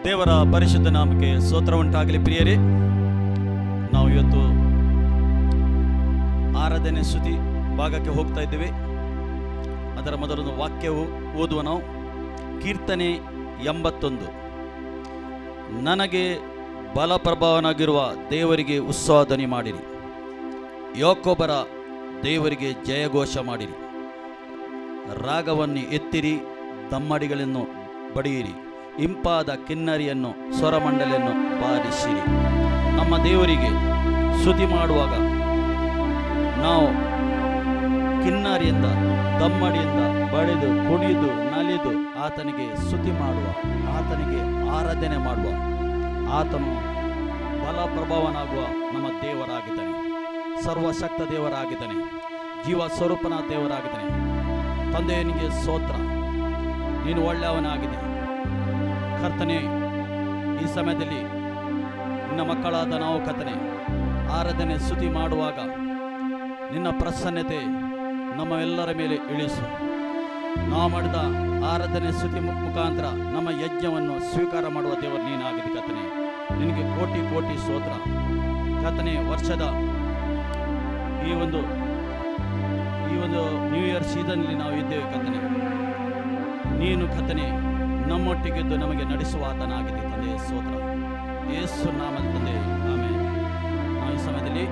ದೇವರ ಪರಿಶುದ್ಧ ನಾಮಕ್ಕೆ ಸ್ತೋತ್ರ ಉಂಟಾಗಲಿ. ಪ್ರಿಯರೇ, ನಾವು ಇವತ್ತು ಆರಾಧನೆ ಸ್ತುತಿ ಭಾಗಕ್ಕೆ ಹೋಗ್ತಾ ಇದ್ದೇವೆ. ಅದರ ಮೊದಲೊಂದು ವಾಕ್ಯವು ಓದುವ ನಾವು. ಕೀರ್ತನೆ 81. ನನಗೆ ಬಲಪ್ರಭಾವನಾಗಿರುವ ದೇವರಿಗೆ ಉತ್ಸಾಹಧ್ವನಿ ಮಾಡಿರಿ, ಯಾಕೋಬರ ದೇವರಿಗೆ ಜಯಘೋಷ ಮಾಡಿರಿ. ರಾಗವನ್ನು ಎತ್ತಿರಿ, ದಮ್ಮಡಿಗಳನ್ನು ಬಡಿಯಿರಿ, ಇಂಪಾದ ಕಿನ್ನರಿಯನ್ನು ಸ್ವರಮಂಡಲಿಯನ್ನು ಬಾರಿಸಿರಿ. ನಮ್ಮ ದೇವರಿಗೆ ಸ್ತುತಿ ಮಾಡುವಾಗ ನಾವು ಕಿನ್ನರಿಯಿಂದ ದಮ್ಮಡಿಯಿಂದ ಬಡಿದು ಕುಣಿದು ನಲಿದು ಆತನಿಗೆ ಸ್ತುತಿ ಮಾಡುವ, ಆತನಿಗೆ ಆರಾಧನೆ ಮಾಡುವ, ಆತನು ಬಲಪ್ರಭಾವನಾಗುವ ನಮ್ಮ ದೇವರಾಗಿದ್ದಾನೆ. ಸರ್ವಶಕ್ತ ದೇವರಾಗಿದ್ದಾನೆ, ಜೀವ ಸ್ವರೂಪನ ದೇವರಾಗಿದ್ದಾನೆ. ತಂದೆಯನಿಗೆ ಸ್ತೋತ್ರ, ನೀನು ಒಳ್ಳೆಯವನಾಗಿದೆ. ಕರ್ತನೆ, ಈ ಸಮಯದಲ್ಲಿ ನಿನ್ನ ಮಕ್ಕಳಾದ ನಾವು ಕರ್ತನೆ ಆರಾಧನೆ ಸ್ತುತಿ ಮಾಡುವಾಗ ನಿನ್ನ ಪ್ರಸನ್ನತೆ ನಮ್ಮ ಎಲ್ಲರ ಮೇಲೆ ಇಳಿಸು. ನಾವು ಮಾಡಿದ ಆರಾಧನೆ ಸ್ತುತಿ ಮುಖಾಂತರ ನಮ್ಮ ಯಜ್ಞವನ್ನು ಸ್ವೀಕಾರ ಮಾಡುವ ದೇವರು ನೀನಾಗಿದೆ ಕರ್ತನೆ. ನಿನಗೆ ಕೋಟಿ ಕೋಟಿ ಸ್ತೋತ್ರ ಕರ್ತನೆ. ವರ್ಷದ ಈ ಒಂದು ನ್ಯೂ ಇಯರ್ ಸೀಸನ್ನಲ್ಲಿ ನಾವು ಇದ್ದೇವೆ ಕರ್ತನೆ. ನೀನು ಕರ್ತನೆ ನಮ್ಮೊಟ್ಟಿಗಿದ್ದು ನಮಗೆ ನಡೆಸುವ ಆತನಾಗಿದೆ ತಂದೆ. ಸ್ತೋತ್ರ ಯೇಸು ನಾಮದ ತಂದೆ, ಆಮೇಲೆ ನಾವು ಈ ಸಮಯದಲ್ಲಿ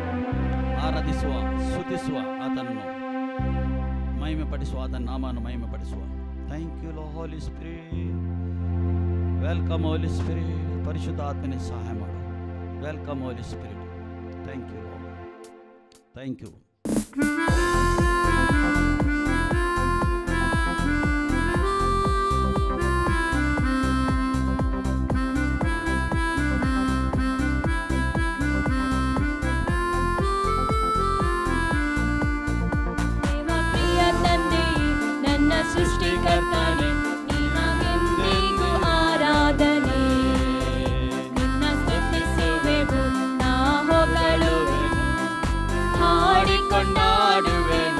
ಆರಾಧಿಸುವ, ಸ್ತುತಿಸುವ, ಆತನನ್ನು ಮಹಿಮೆ ಪಡಿಸುವ, ಆತನ ನಾಮವನ್ನು ಮಹಿಮೆ ಪಡಿಸುವ. ಥ್ಯಾಂಕ್ ಯು ಲೋ Holy Spirit. Welcome Holy Spirit. ಪರಿಶುದ್ಧ ಆತ್ಮನೇ ಸಹಾಯ ಮಾಡು. Welcome Holy Spirit. Thank you, thank you. ಸೃಷ್ಟಿಕರ್ತನೆ, ನಿನಗೆಂದಿಗೂ ಆರಾಧನೆ. ನಿನ್ನ ಸ್ತುತಿಸುವೆವು, ನಾ ಹೊಗಳುವೆನು, ಹಾಡಿಕೊಂಡಾಡುವೆನು.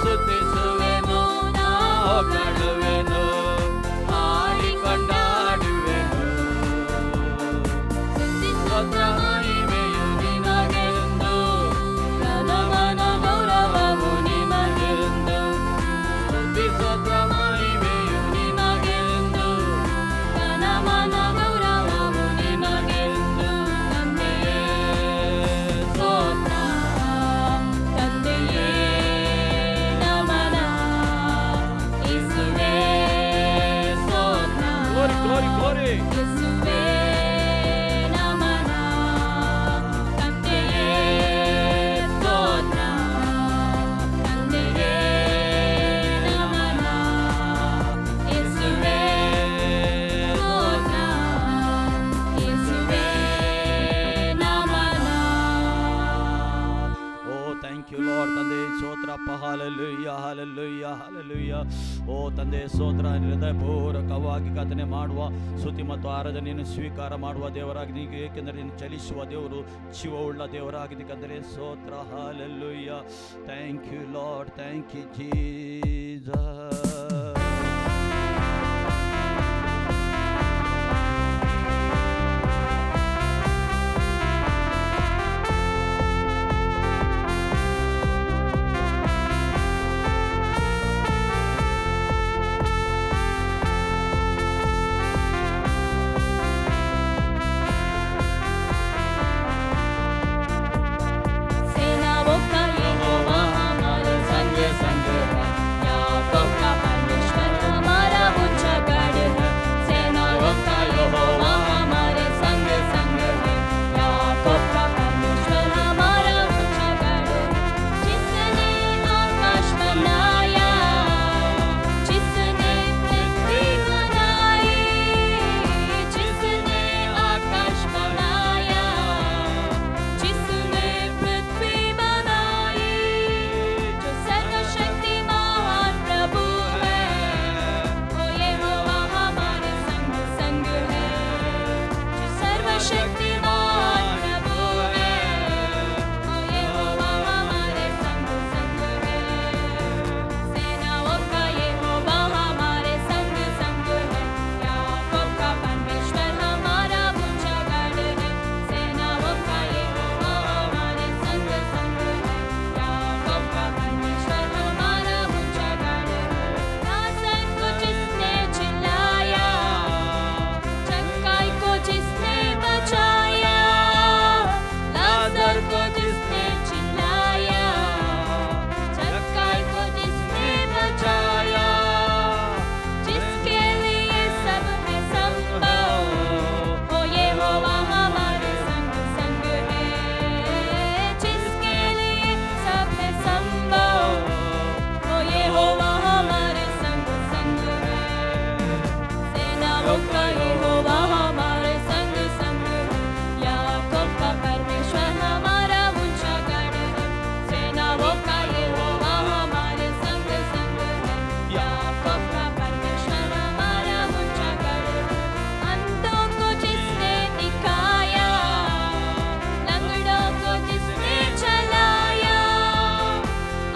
ಸ್ತುತಿಸುವೆನು ನಾ ಹೊಗಳುವೆನು ಹಾಡಿ ಕೊಂಡಾಡುವೆನು ಸ್ತೋತ್ರ ಮಹಿಮೆಯು ನಿನಗೆಂದು ಘನಮಾನ ಗೌರವವು ನಿನಗೆಂದು ಸ್ತುತಿ ಸ್ತೋತ್ರ ಮಹಿಮೆಯು ನಿನಗೆಂದು ಘನಮಾನ ಗೌರವವು ನಿನಗೆಂದು ತಂದೆಯೇ ಸ್ತೋತ್ರ ತಂದೆಯೇ ನಮನ ಯೇಸುವೇ ಸ್ತೋತ್ರ ಗ್ಲೋರಿ ಗ್ಲೋರಿ ಗ್ಲೋರಿ ಯೇಸುವೇ ನಮನ ತಂದೆಯೇ ಸ್ತೋತ್ರ ತಂದೆಯೇ ನಮನ ಯೇಸುವೇ ಸ್ತೋತ್ರ ಯೇಸುವೇ ನಮನ. ಓ ಥ್ಯಾಂಕ್ ಯು ಲಾರ್ಡ್ ತಂದೆ ಸ್ತೋತ್ರಪ್ಪ ಹಾಲೆಲೂಯ ಹಾಲೆಲೂಯ ಹಾಲೆಲೂಯ. ಓ ತಂದೆ ಸ್ತೋತ್ರ ಹೃದಯಪೂರ್ವಕವಾಗಿ ಕಥನೆ ಮಾಡುವ ಸ್ತುತಿ ಮತ್ತು ಆರಾಧನೆಯನ್ನು ಸ್ವೀಕಾರ ಮಾಡುವ ದೇವರಾಗಿದೆ ಈಗ, ಏಕೆಂದರೆ ನೀನು ಚಲಿಸುವ ದೇವರು ಜೀವವುಳ್ಳ ದೇವರಾಗಿದೆ ಕಂದರೆ ಸ್ತೋತ್ರ ಹಾಲೆಲೂಯ. Thank you Lord, thank you Jesus. सेनाओं का यहोवा हमारे संग संग है, याकूब का परमेश्वर हमारा ऊंचा गढ़ है। सेनाओं का यहोवा हमारे संग संग है, याकूब का परमेश्वर हमारा ऊंचा गढ़ है। जिसने आकाश बनाया, जिसने पृथ्वी बनाई, जिसने आकाश बनाया, जिसने पृथ्वी बनाई, जो सर्वशक्तिमान प्रभु है, वो यहोवा हमारे संग संग है। जो सर्वशक्तिमान प्रभु है, वो यहोवा हमारे संग संग है। सेनाओं का यहोवा हमारे संग संग है, याकूब का परमेश्वर हमारा ऊंचा गढ़ है। सेनाओं का यहोवा हमारे संग संग है, याकूब का परमेश्वर हमारा ऊंचा गढ़ है। लाजर को जिसने जिलाया, चक्काई को जिसने बचाया, लाजर को जिसने जिलाया, चक्काई को जिसने बचाया, जिसके लिए सब है संभव, वो यहोवा हमारे संग संग है। जिसके लिए सब है संभव, वो यहोवा हमारे संग संग है। सेनाओं का यहोवा हमारे संग संग है, याकूब का परमेश्वर हमारा ऊंचा गढ़ है। सेनाओं का यहोवा हमारे संग संग है, याकूब का परमेश्वर हमारा ऊंचा गढ़ है। अंधों को जिसने दिखाया, लंगड़ों को जिसने चलाया,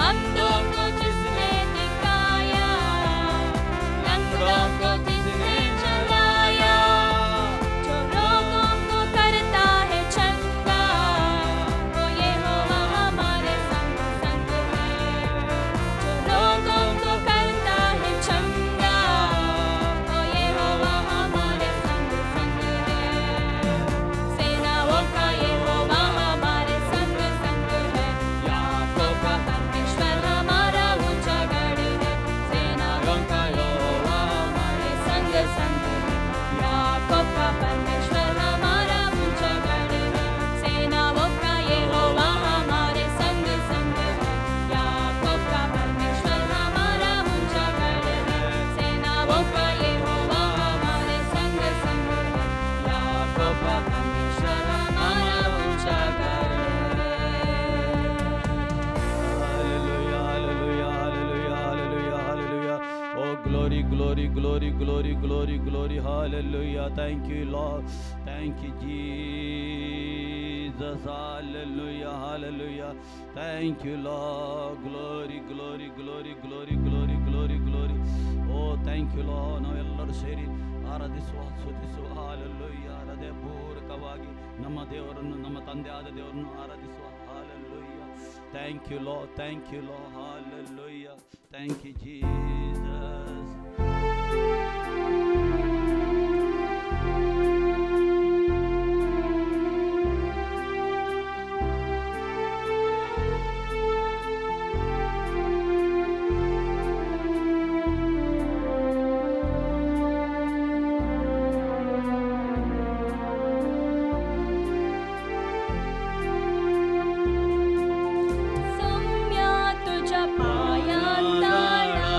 अंधों को जिसने दिखाया, लंगड़ों को जिसने चलाया, जो रोगों को करता है चंगा, वो यहोवा हमारे संग संग है। जो रोगों को करता है चंगा, वो यहोवा हमारे संग संग है। सेनाओं का यहोवा हमारे संग संग है, याकूब का परमेश्वर हमारा ऊंचा गढ़ है। सेनाओं का यहोवा हमारे संग संग है, याकूब का परमेश्वर हमारा ऊंचा गढ़ है। सेनाओं का यहोवा हमारे संग संग है, याकूब का परमेश्वर हमारा ऊंचा गढ़ है। सेनाओं का यहोवा हमारे संग संग है, याकूब का परमेश्वर हमारा ऊंचा गढ़ है। Hallelujah, hallelujah, hallelujah, hallelujah, hallelujah. Oh, glory, glory, glory, glory, glory, glory, hallelujah. Thank you, Lord. Thank you, Jesus. Jesus. Hallelujah, hallelujah. Thank you, Lord. Glory, glory, glory, glory, glory, glory, glory. Oh, thank you, Lord. ನಾವೆಲ್ಲರೂ ಸೇರಿ ಆರಾಧಿಸುವ ಸ್ತುತಿಸುವ hallelujah. ಹೃದಯಪೂರ್ವಕವಾಗಿ ನಮ್ಮ ದೇವರನ್ನು, ನಮ್ಮ ತಂದೆಯಾದ ದೇವರನ್ನು ಆರಾಧಿಸುವ hallelujah. Thank you, Lord. Thank you, Lord. Hallelujah. Thank you, Jesus. सम्या तुझ्या पायांतळा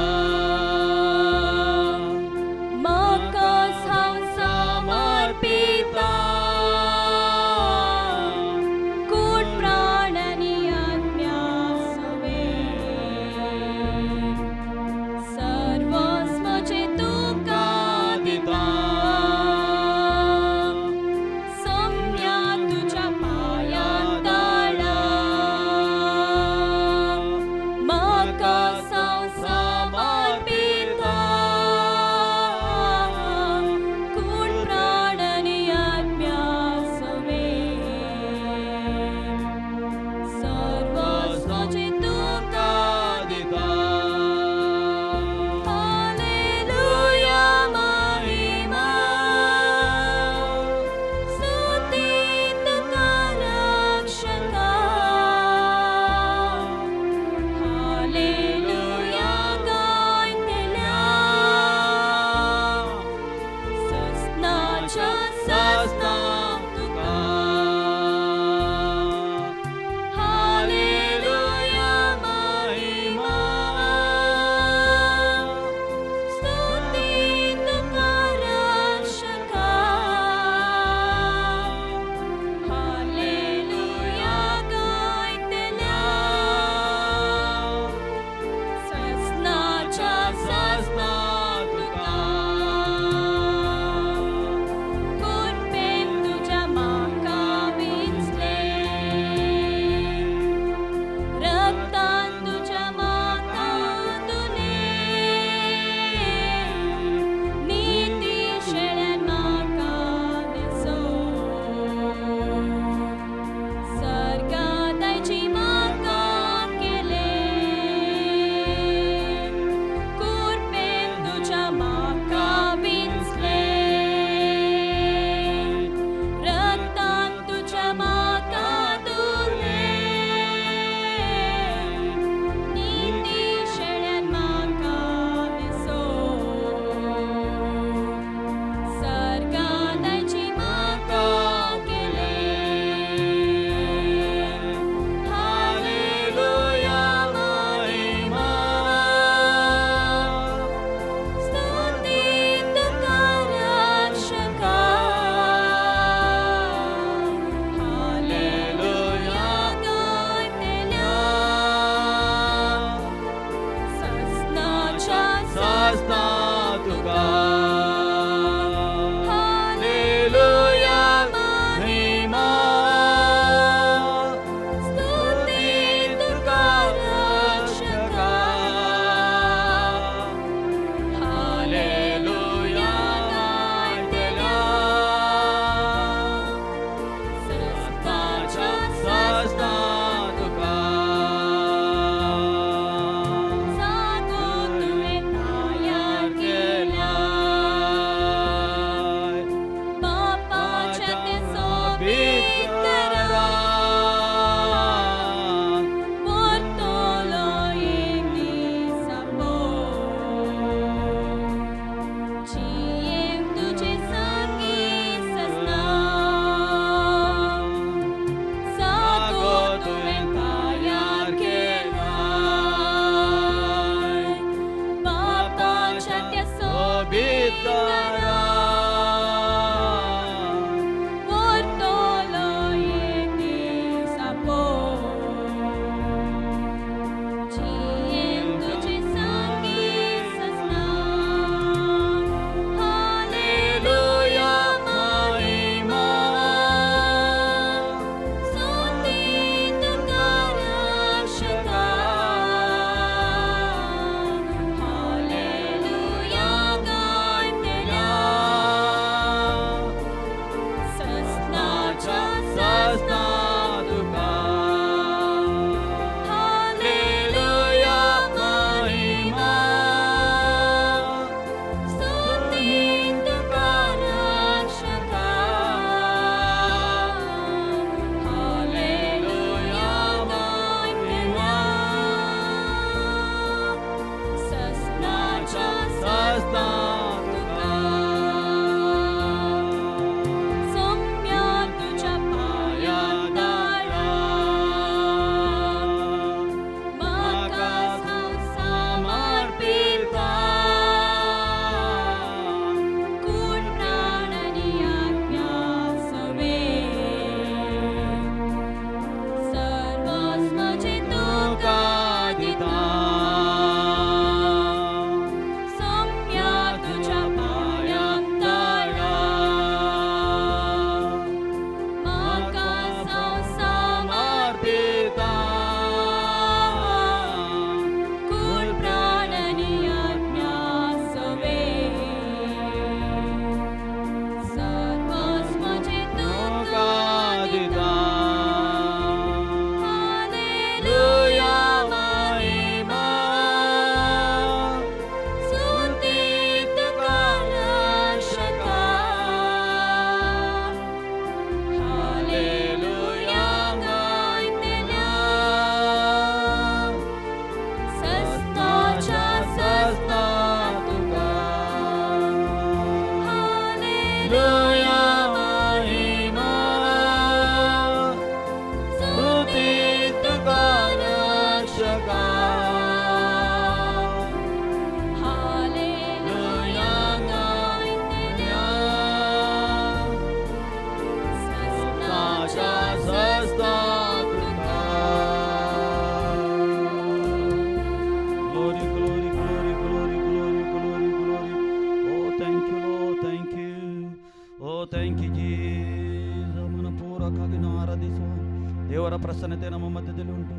ಪ್ರಸನ್ನತೆ ನಮ್ಮ ಮಧ್ಯದಲ್ಲಿ ಉಂಟು.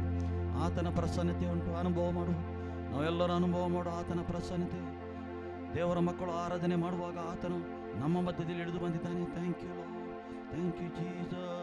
ಆತನ ಪ್ರಸನ್ನತೆ ಉಂಟು. ಅನುಭವ ಮಾಡು, ನಾವೆಲ್ಲರೂ ಅನುಭವ ಮಾಡು ಆತನ ಪ್ರಸನ್ನತೆ. ದೇವರ ಮಕ್ಕಳು ಆರಾಧನೆ ಮಾಡುವಾಗ ಆತನು ನಮ್ಮ ಮಧ್ಯದಲ್ಲಿ ಇಳಿದು ಬಂದಿದ್ದಾನೆ. Thank you Lord, thank you Jesus.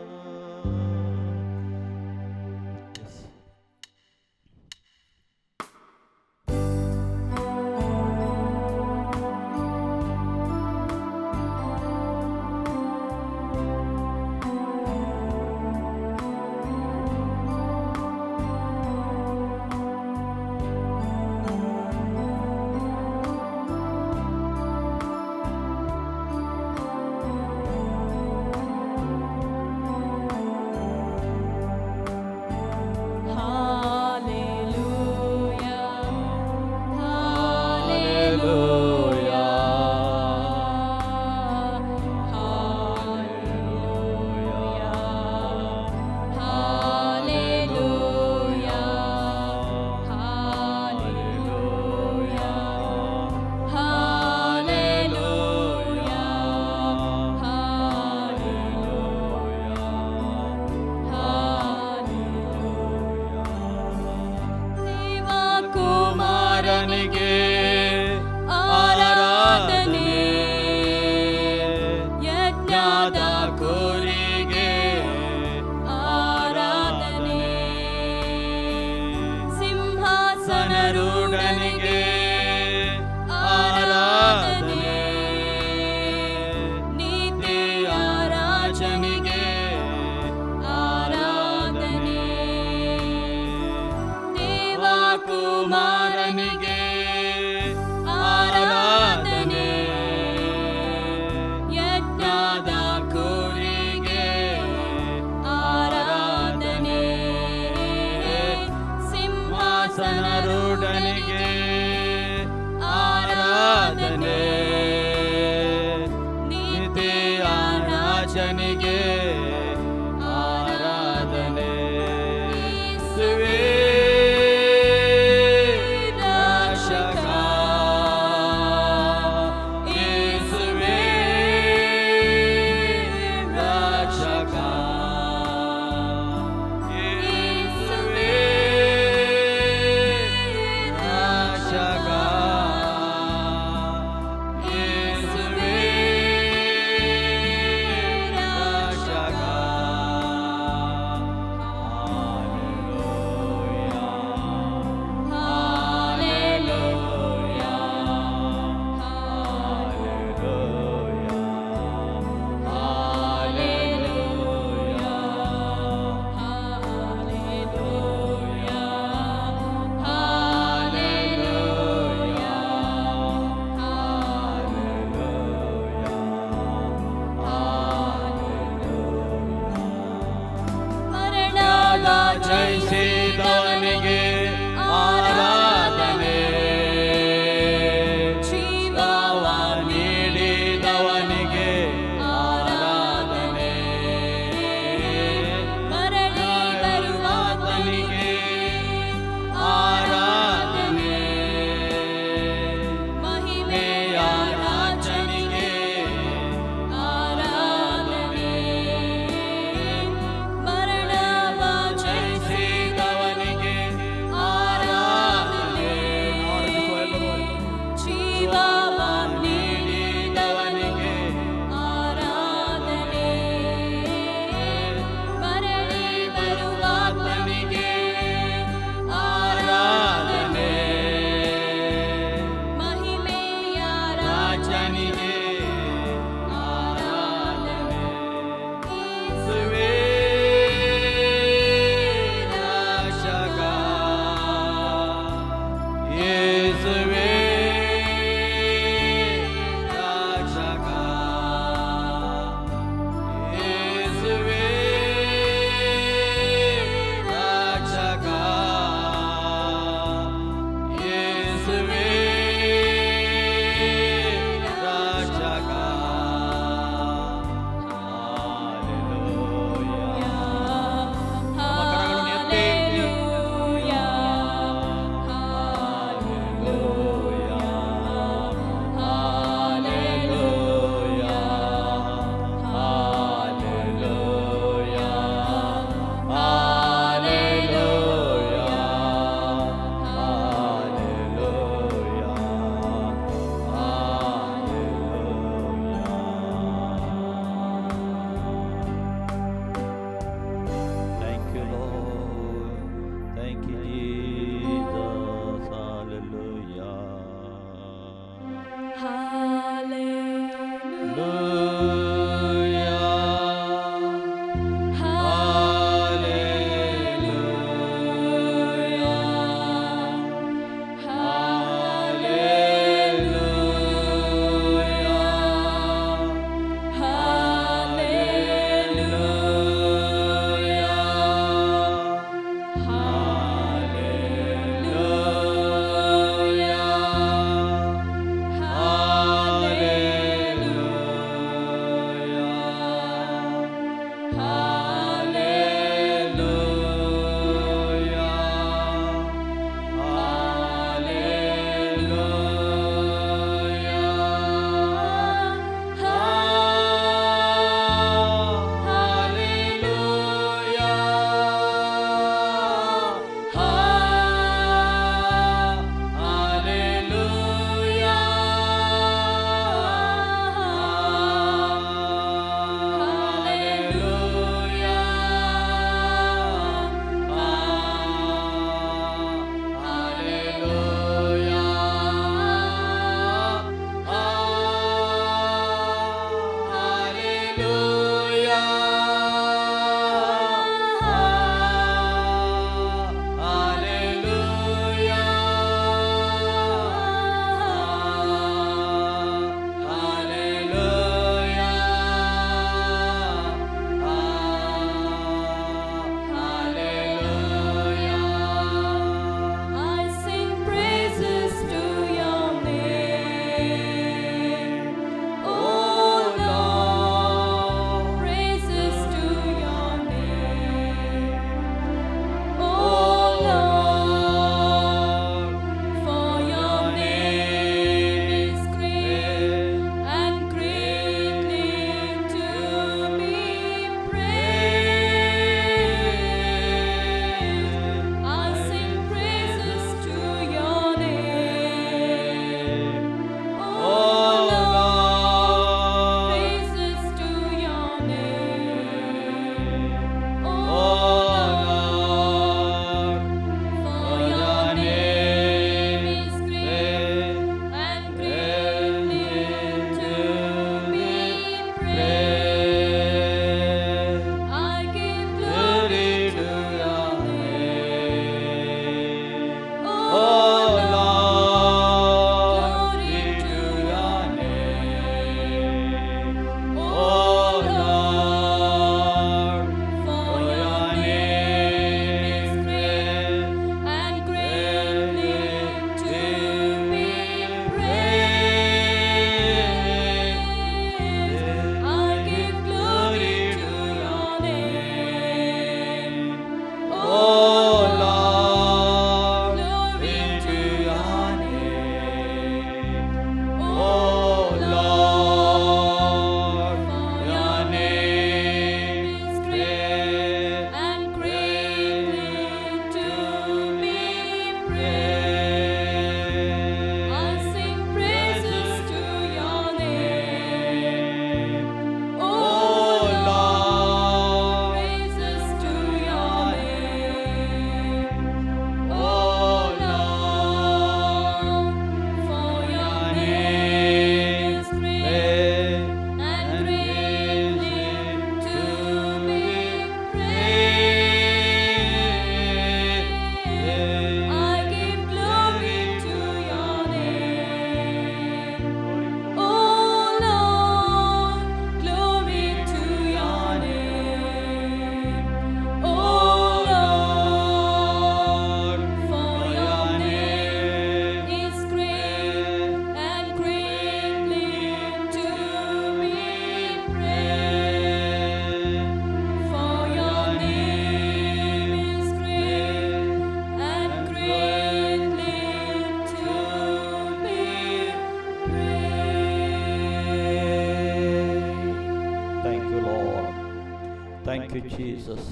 Thank you Jesus,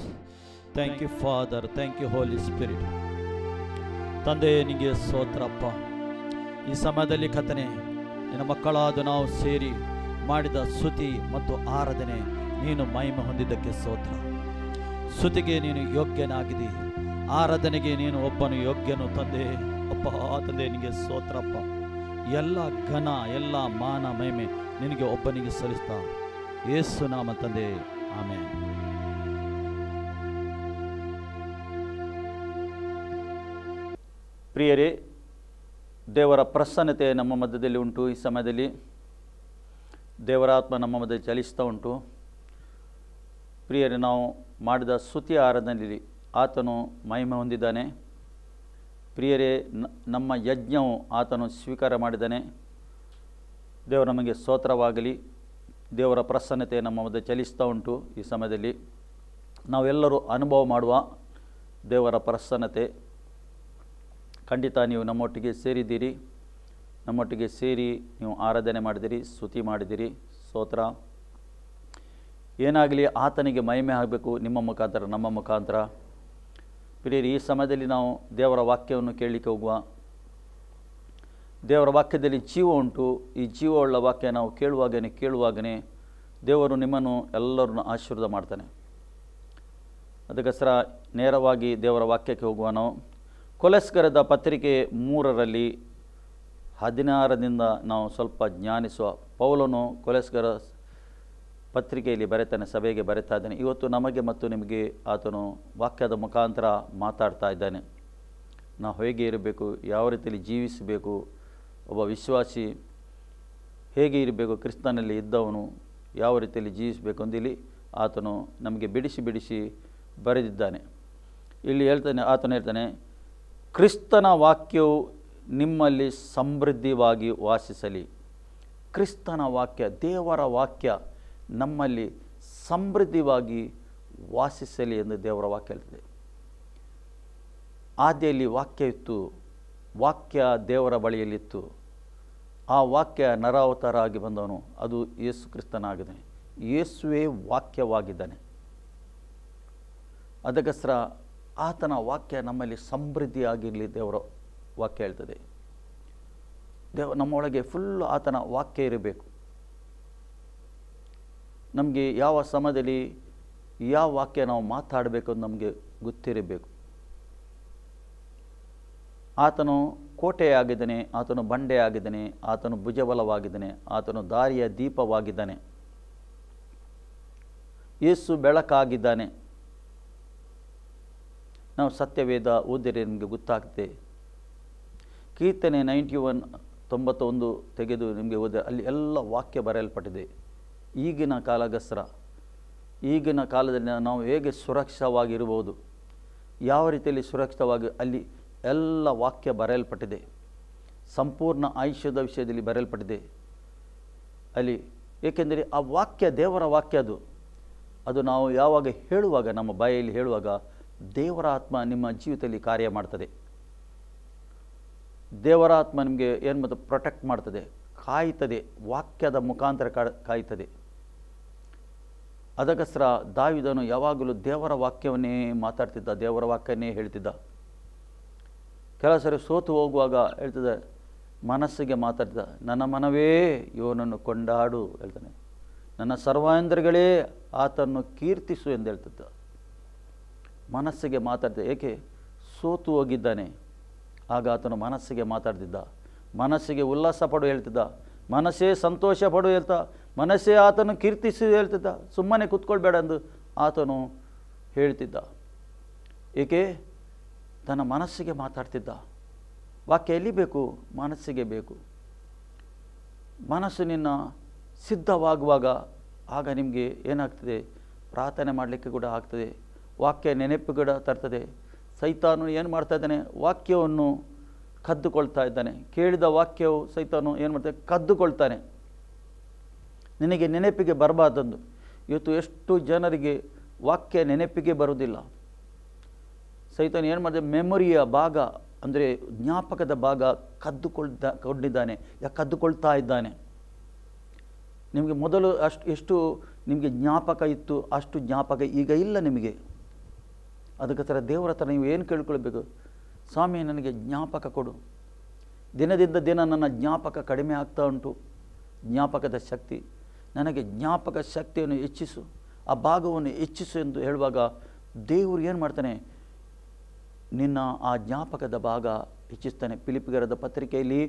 thank you Father, thank you Holy Spirit. ತಂದೆ ನಿಮಗೆ ಸ್ತೋತ್ರಪ್ಪ. ಈ ಸಮಯದಲ್ಲಿ ಕರ್ತನೇ, ನಿನ್ನ ಮಕ್ಕಳಾದ ನಾವು ಸೇರಿ ಮಾಡಿದ ಸ್ತುತಿ ಮತ್ತು ಆರಾಧನೆ ನೀನು ಮಹಿಮೆ ಹೊಂದಿದ್ದಕ್ಕೆ ಸ್ತೋತ್ರ. ಸ್ತುತಿಗೆ ನೀನು ಯೋಗ್ಯನಾಗಿದ್ದಿ, ಆರಾಧನೆಗೆ ನೀನು ಒಬ್ಬನು ಯೋಗ್ಯನು ತಂದೆ. ಅಪ್ಪ ತಂದೆ ನಿನಗೆ ಸ್ತೋತ್ರಪ್ಪ. ಎಲ್ಲ ಘನ ಎಲ್ಲ ಮಾನ ಮಹಿಮೆ ನಿನಗೆ ಒಬ್ಬನಿಗೆ ಸಲ್ಲಿಸ್ತಾ ಯೇಸು ನಾಮ ತಂದೆ, ಆಮೆನ್. ಪ್ರಿಯರೇ, ದೇವರ ಪ್ರಸನ್ನತೆ ನಮ್ಮ ಮಧ್ಯದಲ್ಲಿ ಉಂಟು. ಈ ಸಮಯದಲ್ಲಿ ದೇವರ ಆತ್ಮ ನಮ್ಮ ಮಧ್ಯೆ ಚಲಿಸ್ತಾ ಉಂಟು. ಪ್ರಿಯರೇ, ನಾವು ಮಾಡಿದ ಸ್ತುತಿ ಆರಾಧನೆಯಲ್ಲಿ ಆತನು ಮಹಿಮೆ ಹೊಂದಿದ್ದಾನೆ. ಪ್ರಿಯರೇ, ನಮ್ಮ ಯಜ್ಞವು ಆತನು ಸ್ವೀಕಾರ ಮಾಡಿದ್ದಾನೆ. ದೇವರು ನಮಗೆ ಸ್ತೋತ್ರವಾಗಲಿ. ದೇವರ ಪ್ರಸನ್ನತೆ ನಮ್ಮ ಮಧ್ಯೆ ಚಲಿಸ್ತಾ ಉಂಟು. ಈ ಸಮಯದಲ್ಲಿ ನಾವೆಲ್ಲರೂ ಅನುಭವ ಮಾಡುವ ದೇವರ ಪ್ರಸನ್ನತೆ. ಖಂಡಿತ ನೀವು ನಮ್ಮೊಟ್ಟಿಗೆ ಸೇರಿದ್ದೀರಿ, ನಮ್ಮೊಟ್ಟಿಗೆ ಸೇರಿ ನೀವು ಆರಾಧನೆ ಮಾಡಿದಿರಿ, ಸ್ತುತಿ ಮಾಡಿದಿರಿ. ಸ್ತೋತ್ರ. ಏನಾಗಲಿ ಆತನಿಗೆ ಮಹಿಮೆ ಆಗಬೇಕು, ನಿಮ್ಮ ಮುಖಾಂತರ, ನಮ್ಮ ಮುಖಾಂತರ. ಪ್ರಿಯರೇ, ಈ ಸಮಯದಲ್ಲಿ ನಾವು ದೇವರ ವಾಕ್ಯವನ್ನು ಕೇಳಲಿಕ್ಕೆ ಹೋಗುವ. ದೇವರ ವಾಕ್ಯದಲ್ಲಿ ಜೀವ ಉಂಟು. ಈ ಜೀವವುಳ್ಳ ವಾಕ್ಯ ನಾವು ಕೇಳುವಾಗನೇ ದೇವರು ನಿಮ್ಮನ್ನು ಎಲ್ಲರನ್ನು ಆಶೀರ್ವಾದ ಮಾಡ್ತಾನೆ. ಅದಕ್ಕೋಸ್ಕರ ನೇರವಾಗಿ ದೇವರ ವಾಕ್ಯಕ್ಕೆ ಹೋಗುವ. ನಾವು ಕೊಲಸ್ಕರದ ಪತ್ರಿಕೆ 3:16 ನಾವು ಸ್ವಲ್ಪ ಜ್ಞಾನಿಸುವ. ಪೌಲನು ಕೊಲಸ್ಕರ ಪತ್ರಿಕೆಯಲ್ಲಿ ಬರೆತಾನೆ, ಸಭೆಗೆ ಬರೆತಾ ಇದ್ದಾನೆ. ಇವತ್ತು ನಮಗೆ ಮತ್ತು ನಿಮಗೆ ಆತನು ವಾಕ್ಯದ ಮುಖಾಂತರ ಮಾತಾಡ್ತಾ ಇದ್ದಾನೆ. ನಾವು ಹೇಗೆ ಇರಬೇಕು, ಯಾವ ರೀತಿಯಲ್ಲಿ ಜೀವಿಸಬೇಕು, ಒಬ್ಬ ವಿಶ್ವಾಸಿ ಹೇಗೆ ಇರಬೇಕು, ಕ್ರಿಸ್ತನಲ್ಲಿ ಇದ್ದವನು ಯಾವ ರೀತಿಯಲ್ಲಿ ಜೀವಿಸಬೇಕು ಅಂದಿಲ್ಲಿ ಆತನು ನಮಗೆ ಬಿಡಿಸಿ ಬರೆದಿದ್ದಾನೆ. ಇಲ್ಲಿ ಆತನು ಹೇಳ್ತಾನೆ, ಕ್ರಿಸ್ತನ ವಾಕ್ಯವು ನಿಮ್ಮಲ್ಲಿ ಸಮೃದ್ಧಿವಾಗಿ ವಾಸಿಸಲಿ. ಕ್ರಿಸ್ತನ ವಾಕ್ಯ, ದೇವರ ವಾಕ್ಯ ನಮ್ಮಲ್ಲಿ ಸಮೃದ್ಧಿವಾಗಿ ವಾಸಿಸಲಿ ಎಂದು ದೇವರ ವಾಕ್ಯ ಹೇಳ್ತದೆ. ಆದಿಯಲ್ಲಿ ವಾಕ್ಯ ಇತ್ತು, ವಾಕ್ಯ ದೇವರ ಬಳಿಯಲ್ಲಿತ್ತು, ಆ ವಾಕ್ಯ ನರಾವತಾರ ಆಗಿ ಬಂದವನು, ಅದು ಯೇಸು ಕ್ರಿಸ್ತನಾಗಿದ್ದಾನೆ. ಯೇಸುವೇ ವಾಕ್ಯವಾಗಿದ್ದಾನೆ. ಅದಕ್ಕೋಸ್ಕರ ಆತನ ವಾಕ್ಯ ನಮ್ಮಲ್ಲಿ ಸಮೃದ್ಧಿಯಾಗಿರಲಿ ದೇವರ ವಾಕ್ಯ ಹೇಳ್ತದೆ. ನಮ್ಮೊಳಗೆ ಫುಲ್ ಆತನ ವಾಕ್ಯ ಇರಬೇಕು. ನಮಗೆ ಯಾವ ಸಮಯದಲ್ಲಿ ಯಾವ ವಾಕ್ಯ ನಾವು ಮಾತಾಡಬೇಕು ಅಂತ ನಮಗೆ ಗೊತ್ತಿರಬೇಕು. ಆತನು ಕೋಟೆಯಾಗಿದ್ದಾನೆ, ಆತನು ಬಂಡೆಯಾಗಿದ್ದಾನೆ, ಆತನು ಭುಜಬಲವಾಗಿದ್ದಾನೆ, ಆತನು ದಾರಿಯ ದೀಪವಾಗಿದ್ದಾನೆ. ಯೇಸು ಬೆಳಕಾಗಿದ್ದಾನೆ. ನಾವು ಸತ್ಯವೇದ ಓದಿದರೆ ನಿಮಗೆ ಗೊತ್ತಾಗುತ್ತೆ. ಕೀರ್ತನೆ 91 ತೆಗೆದು ನಿಮಗೆ ಓದಿದರೆ ಅಲ್ಲಿ ಎಲ್ಲ ವಾಕ್ಯ ಬರೆಯಲ್ಪಟ್ಟಿದೆ. ಈಗಿನ ಕಾಲದಲ್ಲಿ ನಾವು ಹೇಗೆ ಸುರಕ್ಷಿತವಾಗಿರ್ಬೋದು, ಯಾವ ರೀತಿಯಲ್ಲಿ ಸುರಕ್ಷಿತವಾಗಿ, ಅಲ್ಲಿ ಎಲ್ಲ ವಾಕ್ಯ ಬರೆಯಲ್ಪಟ್ಟಿದೆ. ಸಂಪೂರ್ಣ ಆಯುಷ್ಯದ ವಿಷಯದಲ್ಲಿ ಬರೆಯಲ್ಪಟ್ಟಿದೆ ಅಲ್ಲಿ. ಏಕೆಂದರೆ ಆ ವಾಕ್ಯ ದೇವರ ವಾಕ್ಯ. ಅದು ನಾವು ಯಾವಾಗ ಹೇಳುವಾಗ, ನಮ್ಮ ಬಾಯಲ್ಲಿ ಹೇಳುವಾಗ ದೇವರ ಆತ್ಮ ನಿಮ್ಮ ಜೀವಿತದಲ್ಲಿ ಕಾರ್ಯ ಮಾಡ್ತದೆ. ದೇವರ ಆತ್ಮ ನಿಮಗೆ ಏನು ಮತ್ತು ಪ್ರೊಟೆಕ್ಟ್ ಮಾಡ್ತದೆ, ಕಾಯ್ತದೆ, ವಾಕ್ಯದ ಮುಖಾಂತರ ಕಾಯ್ತದೆ. ಅದಕ್ಕೋಸ್ಕರ ದಾವೀದನು ಯಾವಾಗಲೂ ದೇವರ ವಾಕ್ಯವನ್ನೇ ಮಾತಾಡ್ತಿದ್ದ, ದೇವರ ವಾಕ್ಯನ್ನೇ ಹೇಳ್ತಿದ್ದ. ಕೆಲವು ಸರಿ ಸೋತು ಹೋಗುವಾಗ ಹೇಳ್ತಿದ್ದ, ಮನಸ್ಸಿಗೆ ಮಾತಾಡ್ತಿದ್ದ, ನನ್ನ ಮನವೇ ಇವನನ್ನು ಕೊಂಡಾಡು ಹೇಳ್ತಾನೆ, ನನ್ನ ಸರ್ವಾಂದ್ರಗಳೇ ಆತನ್ನು ಕೀರ್ತಿಸು ಎಂದು ಹೇಳ್ತಿದ್ದ. ಮನಸ್ಸಿಗೆ ಮಾತಾಡ್ತಿದ್ದ. ಏಕೆ? ಸೋತು ಹೋಗಿದ್ದಾನೆ. ಆಗ ಆತನು ಮನಸ್ಸಿಗೆ ಮಾತಾಡ್ತಿದ್ದ, ಮನಸ್ಸಿಗೆ ಉಲ್ಲಾಸ ಪಡು ಹೇಳ್ತಿದ್ದ, ಮನಸ್ಸೇ ಸಂತೋಷ ಪಡು ಹೇಳ್ತಾ, ಮನಸ್ಸೇ ಆತನು ಕೀರ್ತಿಸಿ ಹೇಳ್ತಿದ್ದ. ಸುಮ್ಮನೆ ಕೂತ್ಕೊಳ್ಬೇಡ ಎಂದು ಆತನು ಹೇಳ್ತಿದ್ದ. ಏಕೆ? ತನ್ನ ಮನಸ್ಸಿಗೆ ಮಾತಾಡ್ತಿದ್ದ. ವಾಕ್ಯ ಎಲ್ಲಿ ಬೇಕು? ಮನಸ್ಸಿಗೆ ಬೇಕು. ಮನಸ್ಸು ನಿನ್ನ ಸಿದ್ಧವಾಗುವಾಗ ಆಗ ನಿಮಗೆ ಏನಾಗ್ತದೆ? ಪ್ರಾರ್ಥನೆ ಮಾಡಲಿಕ್ಕೆ ಕೂಡ ಆಗ್ತದೆ, ವಾಕ್ಯ ನೆನಪು ಕೂಡ ತರ್ತದೆ. ಸೈತಾನು ಏನು ಮಾಡ್ತಾ ಇದ್ದಾನೆ? ವಾಕ್ಯವನ್ನು ಕದ್ದುಕೊಳ್ತಾ ಇದ್ದಾನೆ. ಕೇಳಿದ ವಾಕ್ಯವು ಸೈತಾನು ಏನು ಮಾಡ್ತಾನೆ? ಕದ್ದುಕೊಳ್ತಾನೆ. ನಿನಗೆ ನೆನಪಿಗೆ ಬರಬಾರ್ದಂದು. ಇವತ್ತು ಎಷ್ಟು ಜನರಿಗೆ ವಾಕ್ಯ ನೆನಪಿಗೆ ಬರುವುದಿಲ್ಲ. ಸೈತಾನು ಏನು ಮಾಡಿದೆ? ಮೆಮೊರಿಯ ಭಾಗ ಅಂದರೆ ಜ್ಞಾಪಕದ ಭಾಗ ಕದ್ದುಕೊಳ್ತಾ ಇದ್ದಾನೆ. ನಿಮಗೆ ಮೊದಲು ಎಷ್ಟು ನಿಮಗೆ ಜ್ಞಾಪಕ ಇತ್ತು ಅಷ್ಟು ಜ್ಞಾಪಕ ಈಗ ಇಲ್ಲ ನಿಮಗೆ. ಅದಕ್ಕೋಸ್ಕರ ದೇವರ ಹತ್ರ ನೀವು ಏನು ಕೇಳ್ಕೊಳ್ಬೇಕು? ಸ್ವಾಮಿ, ನನಗೆ ಜ್ಞಾಪಕ ಕೊಡು. ದಿನದಿಂದ ದಿನ ನನ್ನ ಜ್ಞಾಪಕ ಕಡಿಮೆ ಆಗ್ತಾ ಉಂಟು. ಜ್ಞಾಪಕದ ಶಕ್ತಿ, ನನಗೆ ಜ್ಞಾಪಕ ಶಕ್ತಿಯನ್ನು ಹೆಚ್ಚಿಸು, ಆ ಭಾಗವನ್ನು ಹೆಚ್ಚಿಸು ಎಂದು ಹೇಳುವಾಗ ದೇವರು ಏನು ಮಾಡ್ತಾನೆ? ನಿನ್ನ ಆ ಜ್ಞಾಪಕದ ಭಾಗ ಹೆಚ್ಚಿಸ್ತಾನೆ. ಫಿಲಿಪ್ಪಿಯರ ಪತ್ರಿಕೆಯಲ್ಲಿ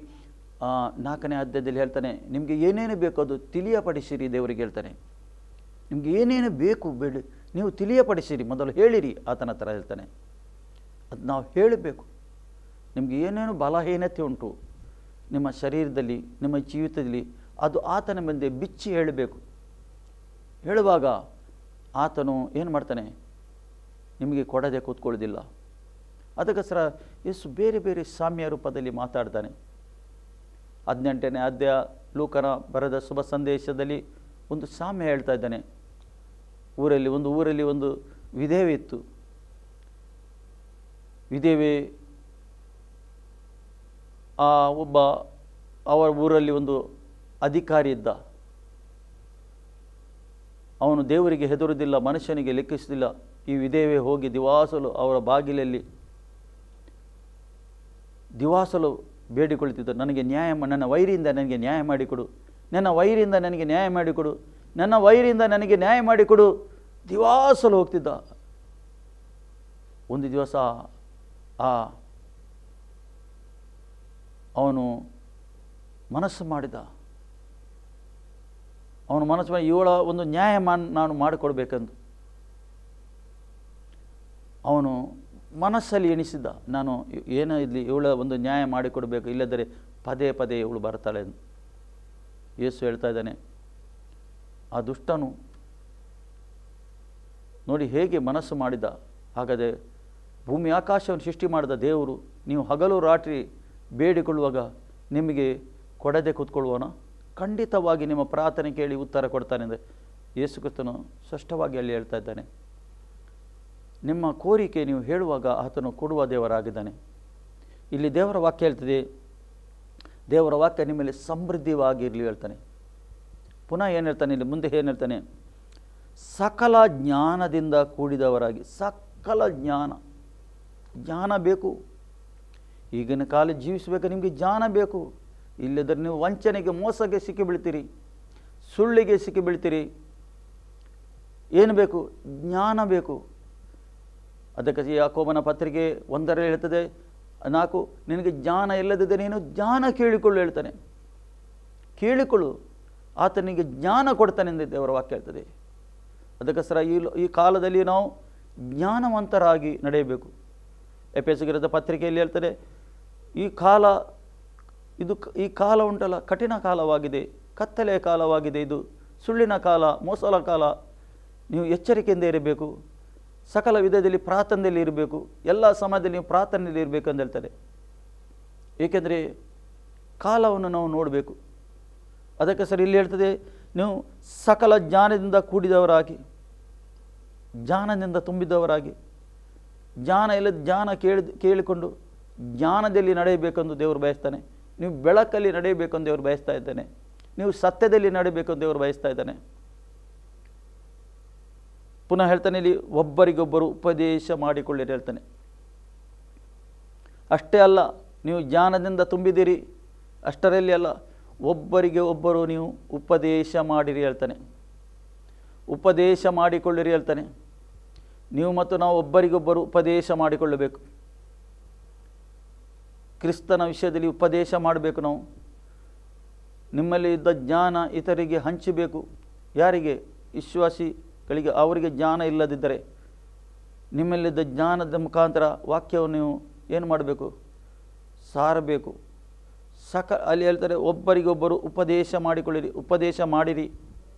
4ನೇ ಅಧ್ಯಾಯದಲ್ಲಿ ಹೇಳ್ತಾನೆ, ನಿಮಗೆ ಏನೇನು ಬೇಕು ಅದು ತಿಳಿಯಪಡಿಸಿರಿ. ದೇವರಿಗೆ ಹೇಳ್ತಾನೆ, ನಿಮಗೆ ಏನೇನು ಬೇಕು ಬೇಡ ನೀವು ತಿಳಿಯಪಡಿಸಿರಿ, ಮೊದಲು ಹೇಳಿರಿ ಆತನ ಹತ್ರ ಹೇಳ್ತಾನೆ. ಅದು ನಾವು ಹೇಳಬೇಕು. ನಿಮಗೆ ಏನೇನು ಬಲಹೀನತೆ ಉಂಟು ನಿಮ್ಮ ಶರೀರದಲ್ಲಿ, ನಿಮ್ಮ ಜೀವಿತದಲ್ಲಿ, ಅದು ಆತನ ಮುಂದೆ ಬಿಚ್ಚಿ ಹೇಳಬೇಕು. ಹೇಳುವಾಗ ಆತನು ಏನು ಮಾಡ್ತಾನೆ? ನಿಮಗೆ ಕೊಡದೆ ಕೂತ್ಕೊಳ್ಳೋದಿಲ್ಲ. ಅದಕ್ಕೋಸ್ಕರ ಯೇಸು ಬೇರೆ ಬೇರೆ ಸಾಮ್ಯ ರೂಪದಲ್ಲಿ ಮಾತಾಡ್ತಾನೆ. 18ನೇ ಅಧ್ಯಾಯ ಲೂಕನ ಬರೆದ ಶುಭ ಸಂದೇಶದಲ್ಲಿ ಒಂದು ಸಾಮ್ಯ ಹೇಳ್ತಾ ಇದ್ದಾನೆ. ಊರಲ್ಲಿ ಒಂದು ವಿಧವೆ ಇತ್ತು. ವಿಧವೆ ಅವರ ಊರಲ್ಲಿ ಒಂದು ಅಧಿಕಾರಿ ಇದ್ದ. ಅವನು ದೇವರಿಗೆ ಹೆದರುವುದಿಲ್ಲ, ಮನುಷ್ಯನಿಗೆ ಲೆಕ್ಕಿಸುವುದಿಲ್ಲ. ಈ ವಿಧವೆ ಹೋಗಿ ದಿವಾಸಲು ಅವರ ಬಾಗಿಲಲ್ಲಿ ದಿವಾಸಲು ಬೇಡಿಕೊಳ್ಳುತ್ತಿದ್ದ, ನನಗೆ ನನ್ನ ವೈರಿಯಿಂದ ನನಗೆ ನ್ಯಾಯ ಮಾಡಿಕೊಡು, ನನ್ನ ವೈರಿಯಿಂದ ನನಗೆ ನ್ಯಾಯ ಮಾಡಿಕೊಡು, ನನ್ನ ವೈರಿಯಿಂದ ನನಗೆ ನ್ಯಾಯ ಮಾಡಿಕೊಡು. ದಿವಾಸಲು ಹೋಗ್ತಿದ್ದ. ಒಂದು ದಿವಸ ಅವನು ಮನಸ್ಸು ಮಾಡಿದ. ಅವನು ಮನಸ್ಸು ಮಾಡಿ ಇವಳ ಒಂದು ನ್ಯಾಯ ನಾನು ಮಾಡಿಕೊಡ್ಬೇಕೆಂದು ಅವನು ಮನಸ್ಸಲ್ಲಿ ಎಣಿಸಿದ್ದ. ನಾನು ಏನೋ ಇರಲಿ, ಇವಳ ಒಂದು ನ್ಯಾಯ ಮಾಡಿಕೊಡ್ಬೇಕು, ಇಲ್ಲದರೆ ಪದೇ ಪದೇ ಇವಳು ಬರ್ತಾಳೆ ಎಂದು. ಯೇಸು ಹೇಳ್ತಾ ಇದ್ದಾನೆ, ಆ ದುಷ್ಟನು ನೋಡಿ ಹೇಗೆ ಮನಸ್ಸು ಮಾಡಿದ. ಹಾಗಾದರೆ ಭೂಮಿ ಆಕಾಶವನ್ನು ಸೃಷ್ಟಿ ಮಾಡಿದ ದೇವರು ನೀವು ಹಗಲು ರಾತ್ರಿ ಬೇಡಿಕೊಳ್ಳುವಾಗ ನಿಮಗೆ ಕೊಡದೆ ಕೂತ್ಕೊಳ್ಳುವನ? ಖಂಡಿತವಾಗಿ ನಿಮ್ಮ ಪ್ರಾರ್ಥನೆ ಕೇಳಿ ಉತ್ತರ ಕೊಡ್ತಾನೆ ಅಂದರೆ ಯೇಸು ಕ್ರಿಸ್ತನು ಸ್ಪಷ್ಟವಾಗಿ ಅಲ್ಲಿ ಹೇಳ್ತಾ ಇದ್ದಾನೆ. ನಿಮ್ಮ ಕೋರಿಕೆ ನೀವು ಹೇಳುವಾಗ ಆತನು ಕೊಡುವ ದೇವರಾಗಿದ್ದಾನೆ. ಇಲ್ಲಿ ದೇವರ ವಾಕ್ಯ ಹೇಳ್ತದೆ, ದೇವರ ವಾಕ್ಯ ನಿಮ್ಮಲ್ಲಿ ಸಮೃದ್ಧವಾಗಿರಲಿ ಹೇಳ್ತಾನೆ. ಪುನಃ ಏನು ಹೇಳ್ತಾನೆ ಇಲ್ಲಿ ಮುಂದೆ ಏನು ಹೇಳ್ತಾನೆ? ಸಕಲ ಜ್ಞಾನದಿಂದ ಕೂಡಿದವರಾಗಿ. ಸಕಲ ಜ್ಞಾನ ಬೇಕು. ಈಗಿನ ಕಾಲ ಜೀವಿಸಬೇಕು, ನಿಮಗೆ ಜ್ಞಾನ ಬೇಕು. ಇಲ್ಲದ್ರೆ ನೀವು ವಂಚನೆಗೆ, ಮೋಸಕ್ಕೆ ಸಿಕ್ಕಿಬೀಳ್ತೀರಿ, ಸುಳ್ಳಿಗೆ ಸಿಕ್ಕಿಬೀಳ್ತೀರಿ. ಏನು ಬೇಕು? ಜ್ಞಾನ ಬೇಕು. ಅದಕ್ಕೆ ಯಾಕೋಬನ ಪತ್ರಿಕೆ 1 ಹೇಳ್ತದೆ 4, ನಿನಗೆ ಜ್ಞಾನ ಇಲ್ಲದಿದ್ದರೆ ನೀನು ಜ್ಞಾನ ಕೇಳಿಕೊಳ್ಳು ಹೇಳ್ತಾನೆ. ಕೇಳಿಕೊಳ್ಳು, ಆತನಿಗೆ ಜ್ಞಾನ ಕೊಡ್ತಾನೆ ಎಂದು ದೇವರ ವಾಕ್ಯ ಹೇಳ್ತದೆ. ಅದಕ್ಕೋಸ್ಕರ ಈ ಕಾಲದಲ್ಲಿ ನಾವು ಜ್ಞಾನವಂತರಾಗಿ ನಡೆಯಬೇಕು. ಎಫೆಸದವರ ಪತ್ರಿಕೆಯಲ್ಲಿ ಹೇಳ್ತಾರೆ, ಈ ಕಾಲ ಉಂಟಲ್ಲ, ಕಠಿಣ ಕಾಲವಾಗಿದೆ, ಕತ್ತಲೆಯ ಕಾಲವಾಗಿದೆ, ಇದು ಸುಳ್ಳಿನ ಕಾಲ, ಮೋಸಲ ಕಾಲ. ನೀವು ಎಚ್ಚರಿಕೆಯಿಂದ ಇರಬೇಕು, ಸಕಲ ವಿಧದಲ್ಲಿ ಪ್ರಾರ್ಥನೆಯಲ್ಲಿ ಇರಬೇಕು, ಎಲ್ಲ ಸಮಯದಲ್ಲಿ ನೀವು ಪ್ರಾರ್ಥನೆಯಲ್ಲಿ ಇರಬೇಕು ಅಂತ ಹೇಳ್ತಾರೆ. ಏಕೆಂದರೆ ಕಾಲವನ್ನು ನಾವು ನೋಡಬೇಕು. ಅದಕ್ಕೆ ಸರ್ ಇಲ್ಲಿ ಹೇಳ್ತದೆ, ನೀವು ಸಕಲ ಜ್ಞಾನದಿಂದ ಕೂಡಿದವರಾಗಿ, ಜ್ಞಾನದಿಂದ ತುಂಬಿದವರಾಗಿ, ಜ್ಞಾನ ಇಲ್ಲದ ಜ್ಞಾನ ಕೇಳಿಕೊಂಡು ಜ್ಞಾನದಲ್ಲಿ ನಡೆಯಬೇಕೆಂದು ದೇವರು ಬಯಸ್ತಾನೆ. ನೀವು ಬೆಳಕಲ್ಲಿ ನಡೆಯಬೇಕೆಂದು ದೇವರು ಬಯಸ್ತಾ ಇದ್ದಾನೆ. ನೀವು ಸತ್ಯದಲ್ಲಿ ನಡೆಯಬೇಕೆಂದು ದೇವರು ಬಯಸ್ತಾ ಇದ್ದಾನೆ. ಪುನಃ ಹೇಳ್ತಾನೆ ಇಲ್ಲಿ, ಒಬ್ಬರಿಗೊಬ್ಬರು ಉಪದೇಶ ಮಾಡಿಕೊಳ್ಳಿರಿ ಹೇಳ್ತಾನೆ. ಅಷ್ಟೇ ಅಲ್ಲ, ನೀವು ಜ್ಞಾನದಿಂದ ತುಂಬಿದಿರಿ ಅಷ್ಟರಲ್ಲಿ ಅಲ್ಲ, ಒಬ್ಬರಿಗೆ ಒಬ್ಬರು ನೀವು ಉಪದೇಶ ಮಾಡಿರಿ ಹೇಳ್ತಾನೆ. ಉಪದೇಶ ಮಾಡಿಕೊಳ್ಳಿರಿ ಹೇಳ್ತಾನೆ. ನೀವು ಮತ್ತು ನಾವು ಒಬ್ಬರಿಗೊಬ್ಬರು ಉಪದೇಶ ಮಾಡಿಕೊಳ್ಳಬೇಕು. ಕ್ರಿಸ್ತನ ವಿಷಯದಲ್ಲಿ ಉಪದೇಶ ಮಾಡಬೇಕು. ನಾವು ನಿಮ್ಮಲ್ಲಿ ಇದ್ದ ಜ್ಞಾನ ಇತರಿಗೆ ಹಂಚಬೇಕು. ಯಾರಿಗೆ? ವಿಶ್ವಾಸಿಗಳಿಗೆ. ಅವರಿಗೆ ಜ್ಞಾನ ಇಲ್ಲದಿದ್ದರೆ ನಿಮ್ಮಲ್ಲಿದ್ದ ಜ್ಞಾನದ ಮುಖಾಂತರ ವಾಕ್ಯವನ್ನು ನೀವು ಏನು ಮಾಡಬೇಕು? ಸಾರಬೇಕು. ಅಲ್ಲಿ ಹೇಳ್ತಾರೆ, ಒಬ್ಬರಿಗೊಬ್ಬರು ಉಪದೇಶ ಮಾಡಿಕೊಳ್ಳಿರಿ. ಉಪದೇಶ ಮಾಡಿರಿ.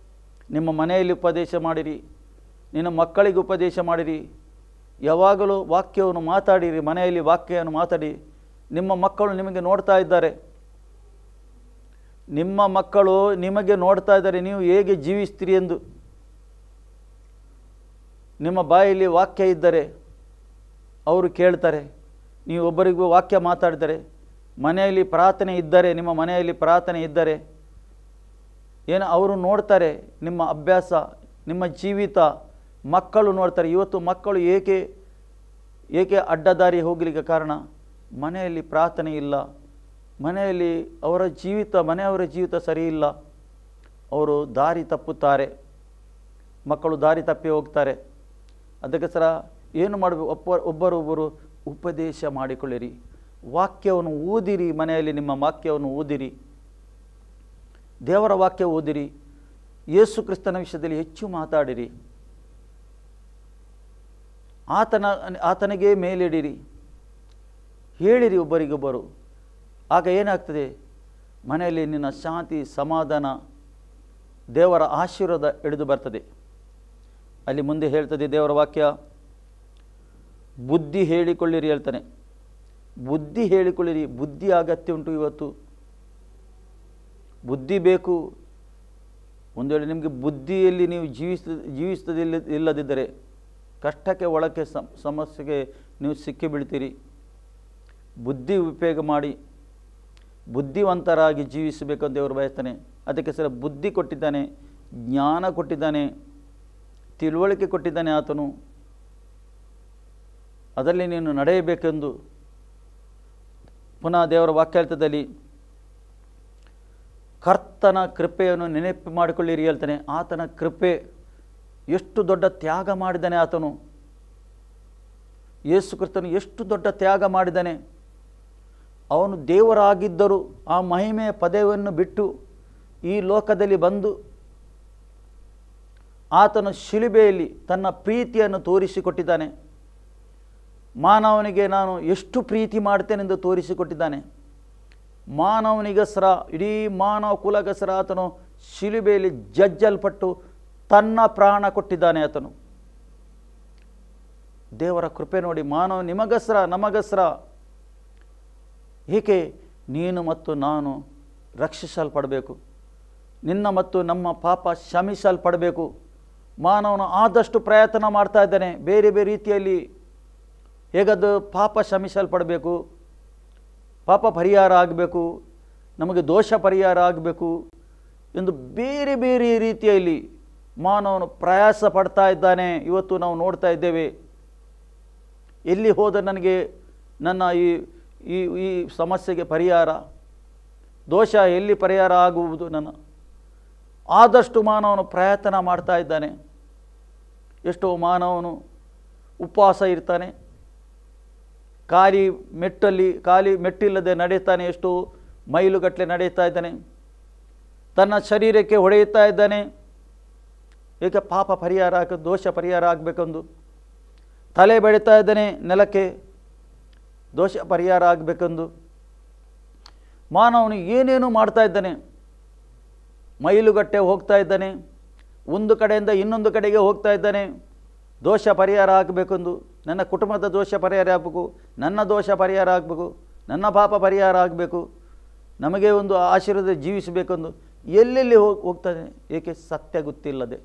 ನಿಮ್ಮ ಮನೆಯಲ್ಲಿ ಉಪದೇಶ ಮಾಡಿರಿ, ನಿನ್ನ ಮಕ್ಕಳಿಗೆ ಉಪದೇಶ ಮಾಡಿರಿ. ಯಾವಾಗಲೂ ವಾಕ್ಯವನ್ನು ಮಾತಾಡಿರಿ. ಮನೆಯಲ್ಲಿ ವಾಕ್ಯವನ್ನು ಮಾತಾಡಿ. ನಿಮ್ಮ ಮಕ್ಕಳು ನಿಮಗೆ ನೋಡ್ತಾ ಇದ್ದಾರೆ. ನಿಮ್ಮ ಮಕ್ಕಳು ನಿಮಗೆ ನೋಡ್ತಾ ಇದ್ದಾರೆ, ನೀವು ಹೇಗೆ ಜೀವಿಸ್ತೀರಿ ಎಂದು. ನಿಮ್ಮ ಬಾಯಲ್ಲಿ ವಾಕ್ಯ ಇದ್ದರೆ ಅವರು ಕೇಳ್ತಾರೆ. ನೀವು ಒಬ್ಬರಿಗೂ ವಾಕ್ಯ ಮಾತಾಡಿದರೆ, ಮನೆಯಲ್ಲಿ ಪ್ರಾರ್ಥನೆ ಇದ್ದರೆ, ನಿಮ್ಮ ಮನೆಯಲ್ಲಿ ಪ್ರಾರ್ಥನೆ ಇದ್ದರೆ ಏನು ಅವರು ನೋಡ್ತಾರೆ, ನಿಮ್ಮ ಅಭ್ಯಾಸ, ನಿಮ್ಮ ಜೀವಿತ, ಮಕ್ಕಳು ನೋಡ್ತಾರೆ. ಇವತ್ತು ಮಕ್ಕಳು ಏಕೆ ಅಡ್ಡದಾರಿ ಹೋಗಲಿಕ್ಕೆ ಕಾರಣ, ಮನೆಯಲ್ಲಿ ಪ್ರಾರ್ಥನೆ ಇಲ್ಲ, ಮನೆಯಲ್ಲಿ ಮನೆಯವರ ಜೀವಿತ ಸರಿ ಇಲ್ಲ, ಅವರು ದಾರಿ ತಪ್ಪುತ್ತಾರೆ, ಮಕ್ಕಳು ದಾರಿ ತಪ್ಪಿ ಹೋಗ್ತಾರೆ. ಅದಕ್ಕೋಸ್ಕರ ಏನು ಮಾಡಬೇಕು, ಒಬ್ಬರೊಬ್ಬರು ಉಪದೇಶ ಮಾಡಿಕೊಳ್ಳಿರಿ, ವಾಕ್ಯವನ್ನು ಓದಿರಿ, ಮನೆಯಲ್ಲಿ ನಿಮ್ಮ ವಾಕ್ಯವನ್ನು ಓದಿರಿ, ದೇವರ ವಾಕ್ಯ ಓದಿರಿ, ಯೇಸು ಕ್ರಿಸ್ತನ ವಿಷಯದಲ್ಲಿ ಹೆಚ್ಚು ಮಾತಾಡಿರಿ, ಆತನಿಗೆ ಮೇಲಿಡಿರಿ, ಹೇಳಿರಿ ಒಬ್ಬರಿಗೊಬ್ಬರು. ಆಗ ಏನಾಗ್ತದೆ, ಮನೆಯಲ್ಲಿ ನಿನ್ನ ಶಾಂತಿ, ಸಮಾಧಾನ, ದೇವರ ಆಶೀರ್ವಾದ ಹಿಡಿದು ಬರ್ತದೆ. ಅಲ್ಲಿ ಮುಂದೆ ಹೇಳ್ತದೆ ದೇವರ ವಾಕ್ಯ, ಬುದ್ಧಿ ಹೇಳಿಕೊಳ್ಳಿರಿ ಹೇಳ್ತಾನೆ. ಬುದ್ಧಿ ಹೇಳಿಕೊಳ್ಳಿರಿ. ಬುದ್ಧಿ ಅಗತ್ಯ ಉಂಟು. ಇವತ್ತು ಬುದ್ಧಿ ಬೇಕು. ಒಂದು ವೇಳೆ ನಿಮಗೆ ಬುದ್ಧಿಯಲ್ಲಿ ನೀವು ಇಲ್ಲದಿದ್ದರೆ ಕಷ್ಟಕ್ಕೆ ಒಳಕ್ಕೆ ಸಮಸ್ಯೆಗೆ ನೀವು ಸಿಕ್ಕಿ ಬೀಳ್ತೀರಿ. ಬುದ್ಧಿ ಉಪಯೋಗ ಮಾಡಿ ಬುದ್ಧಿವಂತರಾಗಿ ಜೀವಿಸಬೇಕಂತ ದೇವರು ಬಯಸ್ತಾನೆ. ಅದಕ್ಕೆ ಸರ ಬುದ್ಧಿ ಕೊಟ್ಟಿದ್ದಾನೆ, ಜ್ಞಾನ ಕೊಟ್ಟಿದ್ದಾನೆ, ತಿಳುವಳಿಕೆ ಕೊಟ್ಟಿದ್ದಾನೆ ಆತನು. ಅದರಲ್ಲಿ ನೀನು ನಡೆಯಬೇಕೆಂದು ಪುನಃ ದೇವರ ವಾಕ್ಯಾರ್ಥದಲ್ಲಿ ಕರ್ತನ ಕೃಪೆಯನ್ನು ನೆನಪು ಮಾಡಿಕೊಳ್ಳಿರಿ ಹೇಳ್ತಾನೆ. ಆತನ ಕೃಪೆ, ಎಷ್ಟು ದೊಡ್ಡ ತ್ಯಾಗ ಮಾಡಿದ್ದಾನೆ ಆತನು. ಯೇಸು ಕ್ರಿಸ್ತನು ಎಷ್ಟು ದೊಡ್ಡ ತ್ಯಾಗ ಮಾಡಿದ್ದಾನೆ. ಅವನು ದೇವರಾಗಿದ್ದರೂ ಆ ಮಹಿಮೆಯ ಪದವಿಯನ್ನು ಬಿಟ್ಟು ಈ ಲೋಕದಲ್ಲಿ ಬಂದು ಆತನು ಶಿಲುಬೆಯಲ್ಲಿ ತನ್ನ ಪ್ರೀತಿಯನ್ನು ತೋರಿಸಿಕೊಟ್ಟಿದ್ದಾನೆ. ಮಾನವನಿಗೆ ನಾನು ಎಷ್ಟು ಪ್ರೀತಿ ಮಾಡ್ತೇನೆಂದು ತೋರಿಸಿಕೊಟ್ಟಿದ್ದಾನೆ. ಮಾನವನಿಗೋಸ್ಕರ, ಇಡೀ ಮಾನವ ಕುಲಗೋಸ್ಕರ ಆತನು ಶಿಲುಬೆಯಲ್ಲಿ ಜಜ್ಜಲ್ಪಟ್ಟು ತನ್ನ ಪ್ರಾಣ ಕೊಟ್ಟಿದ್ದಾನೆ ಆತನು. ದೇವರ ಕೃಪೆ ನೋಡಿ. ಮಾನವ ನಿಮಗೋಸ್ಕರ, ನಮಗೋಸ್ಕರ. ಏಕೆ? ನೀನು ಮತ್ತು ನಾನು ರಕ್ಷಿಸಲ್ಪಡಬೇಕು, ನಿನ್ನ ಮತ್ತು ನಮ್ಮ ಪಾಪ ಕ್ಷಮಿಸಲ್ಪಡಬೇಕು. ಮಾನವನು ಆದಷ್ಟು ಪ್ರಯತ್ನ ಮಾಡ್ತಾ ಇದ್ದಾನೆ, ಬೇರೆ ಬೇರೆ ರೀತಿಯಲ್ಲಿ ಹೇಗದು ಪಾಪ ಕ್ಷಮಿಸಲ್ಪಡಬೇಕು, ಪಾಪ ಪರಿಹಾರ ಆಗಬೇಕು, ನಮಗೆ ದೋಷ ಪರಿಹಾರ ಆಗಬೇಕು ಎಂದು ಬೇರೆ ಬೇರೆ ರೀತಿಯಲ್ಲಿ ಮಾನವನು ಪ್ರಯಾಸ ಪಡ್ತಾ ಇದ್ದಾನೆ. ಇವತ್ತು ನಾವು ನೋಡ್ತಾ ಇದ್ದೇವೆ. ಎಲ್ಲಿ ಹೋದ ನನಗೆ ನನ್ನ ಈ ಸಮಸ್ಯೆಗೆ ಪರಿಹಾರ, ದೋಷ ಎಲ್ಲಿ ಪರಿಹಾರ ಆಗುವುದು ನನ್ನ, ಆದಷ್ಟು ಮಾನವನು ಪ್ರಯತ್ನ ಮಾಡ್ತಾ ಇದ್ದಾನೆ. ಎಷ್ಟೋ ಮಾನವನು ಉಪವಾಸ ಇರ್ತಾನೆ, ಖಾಲಿ ಮೆಟ್ಟಿಲ್ಲದೆ ನಡೆಯುತ್ತಾನೆ, ಎಷ್ಟೋ ಮೈಲುಗಟ್ಟಲೆ ನಡೆಯುತ್ತಾ ಇದ್ದಾನೆ, ತನ್ನ ಶರೀರಕ್ಕೆ ಹೊಡೆಯುತ್ತಾ ಇದ್ದಾನೆ. ಏಕೆ? ಪಾಪ ಪರಿಹಾರ ದೋಷ ಪರಿಹಾರ ಆಗಬೇಕೆಂದು ತಲೆ ಬೆಳೀತಾ ಇದ್ದಾನೆ ನೆಲಕ್ಕೆ, ದೋಷ ಪರಿಹಾರ ಆಗಬೇಕೆಂದು. ಮಾನವನು ಏನೇನು ಮಾಡ್ತಾ ಇದ್ದಾನೆ, ಮೈಲುಗಟ್ಟೆ ಹೋಗ್ತಾ ಇದ್ದಾನೆ, ಒಂದು ಕಡೆಯಿಂದ ಇನ್ನೊಂದು ಕಡೆಗೆ ಹೋಗ್ತಾ ಇದ್ದಾನೆ, ದೋಷ ಪರಿಹಾರ ಆಗಬೇಕೆಂದು. ನನ್ನ ಕುಟುಂಬದ ದೋಷ ಪರಿಹಾರ ಆಗಬೇಕು, ನನ್ನ ದೋಷ ಪರಿಹಾರ ಆಗಬೇಕು, ನನ್ನ ಪಾಪ ಪರಿಹಾರ ಆಗಬೇಕು, ನಮಗೆ ಒಂದು ಆಶೀರ್ವಾದ ಜೀವಿಸಬೇಕೆಂದು ಎಲ್ಲೆಲ್ಲಿ ಹೋಗ್ತಾನೆ. ಏಕೆ? ಸತ್ಯ ಗೊತ್ತಿಲ್ಲದೆ.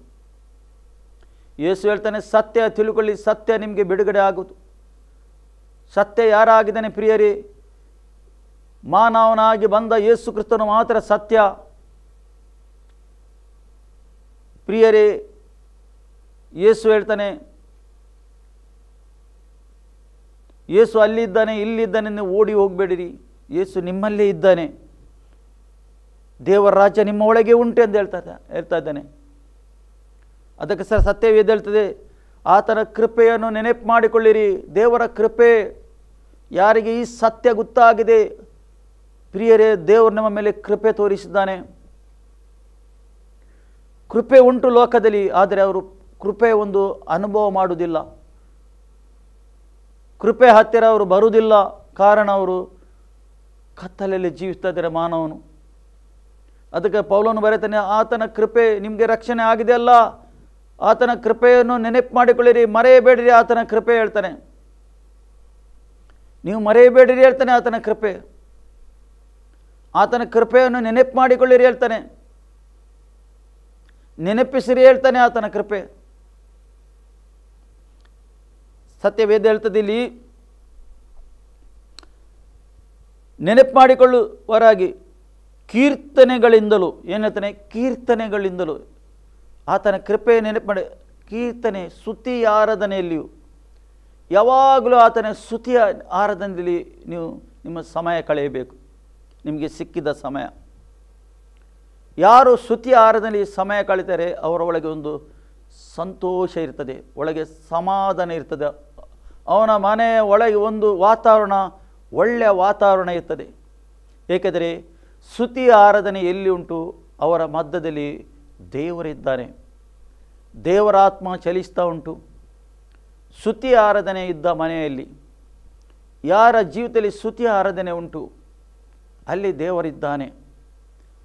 ಯೇಸು ಹೇಳ್ತಾನೆ, ಸತ್ಯ ತಿಳ್ಕೊಳ್ಳಿ, ಸತ್ಯ ನಿಮಗೆ ಬಿಡುಗಡೆ ಆಗುವುದು. ಸತ್ಯ ಯಾರಾಗಿದ್ದಾನೆ ಪ್ರಿಯರೇ? ಮಾನವನಾಗಿ ಬಂದ ಯೇಸು ಕ್ರಿಸ್ತನು ಮಾತ್ರ ಸತ್ಯ. ಪ್ರಿಯರೇ, ಯೇಸು ಹೇಳ್ತಾನೆ, ಯೇಸು ಅಲ್ಲಿದ್ದಾನೆ, ಇಲ್ಲಿದ್ದಾನೆ, ನೀವು ಓಡಿ ಹೋಗಬೇಡಿರಿ. ಯೇಸು ನಿಮ್ಮಲ್ಲೇ ಇದ್ದಾನೆ. ದೇವರ ರಾಜ್ಯ ನಿಮ್ಮ ಒಳಗೆ ಉಂಟು ಎಂದು ಹೇಳ್ತಾ ಇದ್ದಾನೆ. ಅದಕ್ಕೆ ಸತ್ಯವೇದ ಹೇಳ್ತದೆ, ಆತನ ಕೃಪೆಯನ್ನು ನೆನಪು ಮಾಡಿಕೊಳ್ಳಿರಿ. ದೇವರ ಕೃಪೆ, ಯಾರಿಗೆ ಈ ಸತ್ಯ ಗೊತ್ತಾಗಿದೆ ಪ್ರಿಯರೇ, ದೇವರು ನಮ್ಮ ಮೇಲೆ ಕೃಪೆ ತೋರಿಸಿದ್ದಾನೆ. ಕೃಪೆ ಉಂಟು ಲೋಕದಲ್ಲಿ, ಆದರೆ ಅವರು ಕೃಪೆ ಒಂದು ಅನುಭವ ಮಾಡುವುದಿಲ್ಲ, ಕೃಪೆ ಹತ್ತಿರ ಅವರು ಬರುವುದಿಲ್ಲ. ಕಾರಣ ಅವರು ಕತ್ತಲಲ್ಲಿ ಜೀವಿಸ್ತಾ ಇದ್ದಾರೆ ಮಾನವನು. ಅದಕ್ಕೆ ಪೌಲನು ಬರೀತಾನೆ, ಆತನ ಕೃಪೆ ನಿಮಗೆ ರಕ್ಷಣೆ ಆಗಿದೆ ಅಲ್ಲ, ಆತನ ಕೃಪೆಯನ್ನು ನೆನಪು ಮಾಡಿಕೊಳ್ಳಿರಿ, ಮರೆಯಬೇಡಿರಿ. ಆತನ ಕೃಪೆ ಹೇಳ್ತಾನೆ, ನೀವು ಮರೆಯಬೇಡಿರಿ ಹೇಳ್ತಾನೆ. ಆತನ ಕೃಪೆ, ಆತನ ಕೃಪೆಯನ್ನು ನೆನಪು ಮಾಡಿಕೊಳ್ಳಿರಿ ಹೇಳ್ತಾನೆ, ನೆನಪಿಸಿರಿ ಹೇಳ್ತಾನೆ. ಆತನ ಕೃಪೆ ಸತ್ಯವೇದ ಹೇಳ್ತದೆ ಇಲ್ಲಿ, ನೆನಪು ಮಾಡಿಕೊಳ್ಳುವರಾಗಿ ಕೀರ್ತನೆಗಳಿಂದಲೂ ಏನು ಹೇಳ್ತಾನೆ, ಕೀರ್ತನೆಗಳಿಂದಲೂ ಆತನ ಕೃಪೆ ನೆನಪು ಮಾಡಿ. ಕೀರ್ತನೆ ಸ್ತುತಿ ಆರಾಧನೆಯಲ್ಲಿಯೂ ಯಾವಾಗಲೂ ಆತನ ಸ್ತುತಿಯ ಆರಾಧನೆಯಲ್ಲಿ ನೀವು ನಿಮ್ಮ ಸಮಯ ಕಳೆಯಬೇಕು. ನಿಮಗೆ ಸಿಕ್ಕಿದ ಸಮಯ. ಯಾರು ಸ್ತುತಿ ಆರಾಧನೆಯಲ್ಲಿ ಸಮಯ ಕಳೀತಾರೆ ಅವರ ಒಳಗೆ ಒಂದು ಸಂತೋಷ ಇರ್ತದೆ, ಒಳಗೆ ಸಮಾಧಾನ ಇರ್ತದೆ. ಅವನ ಮನೆಯ ಒಳಗೆ ಒಂದು ವಾತಾವರಣ, ಒಳ್ಳೆಯ ವಾತಾವರಣ ಇರ್ತದೆ. ಏಕೆಂದರೆ ಸ್ತುತಿ ಆರಾಧನೆ ಎಲ್ಲಿ ಉಂಟು ಅವರ ಮಧ್ಯದಲ್ಲಿ ದೇವರಿದ್ದಾನೆ, ದೇವರ ಆತ್ಮ ಚಲಿಸ್ತಾ ಉಂಟು. ಸ್ತುತಿ ಆರಾಧನೆ ಇದ್ದ ಮನೆಯಲ್ಲಿ, ಯಾರ ಜೀವಿತದಲ್ಲಿ ಸ್ತುತಿ ಆರಾಧನೆ ಉಂಟು ಅಲ್ಲಿ ದೇವರಿದ್ದಾನೆ,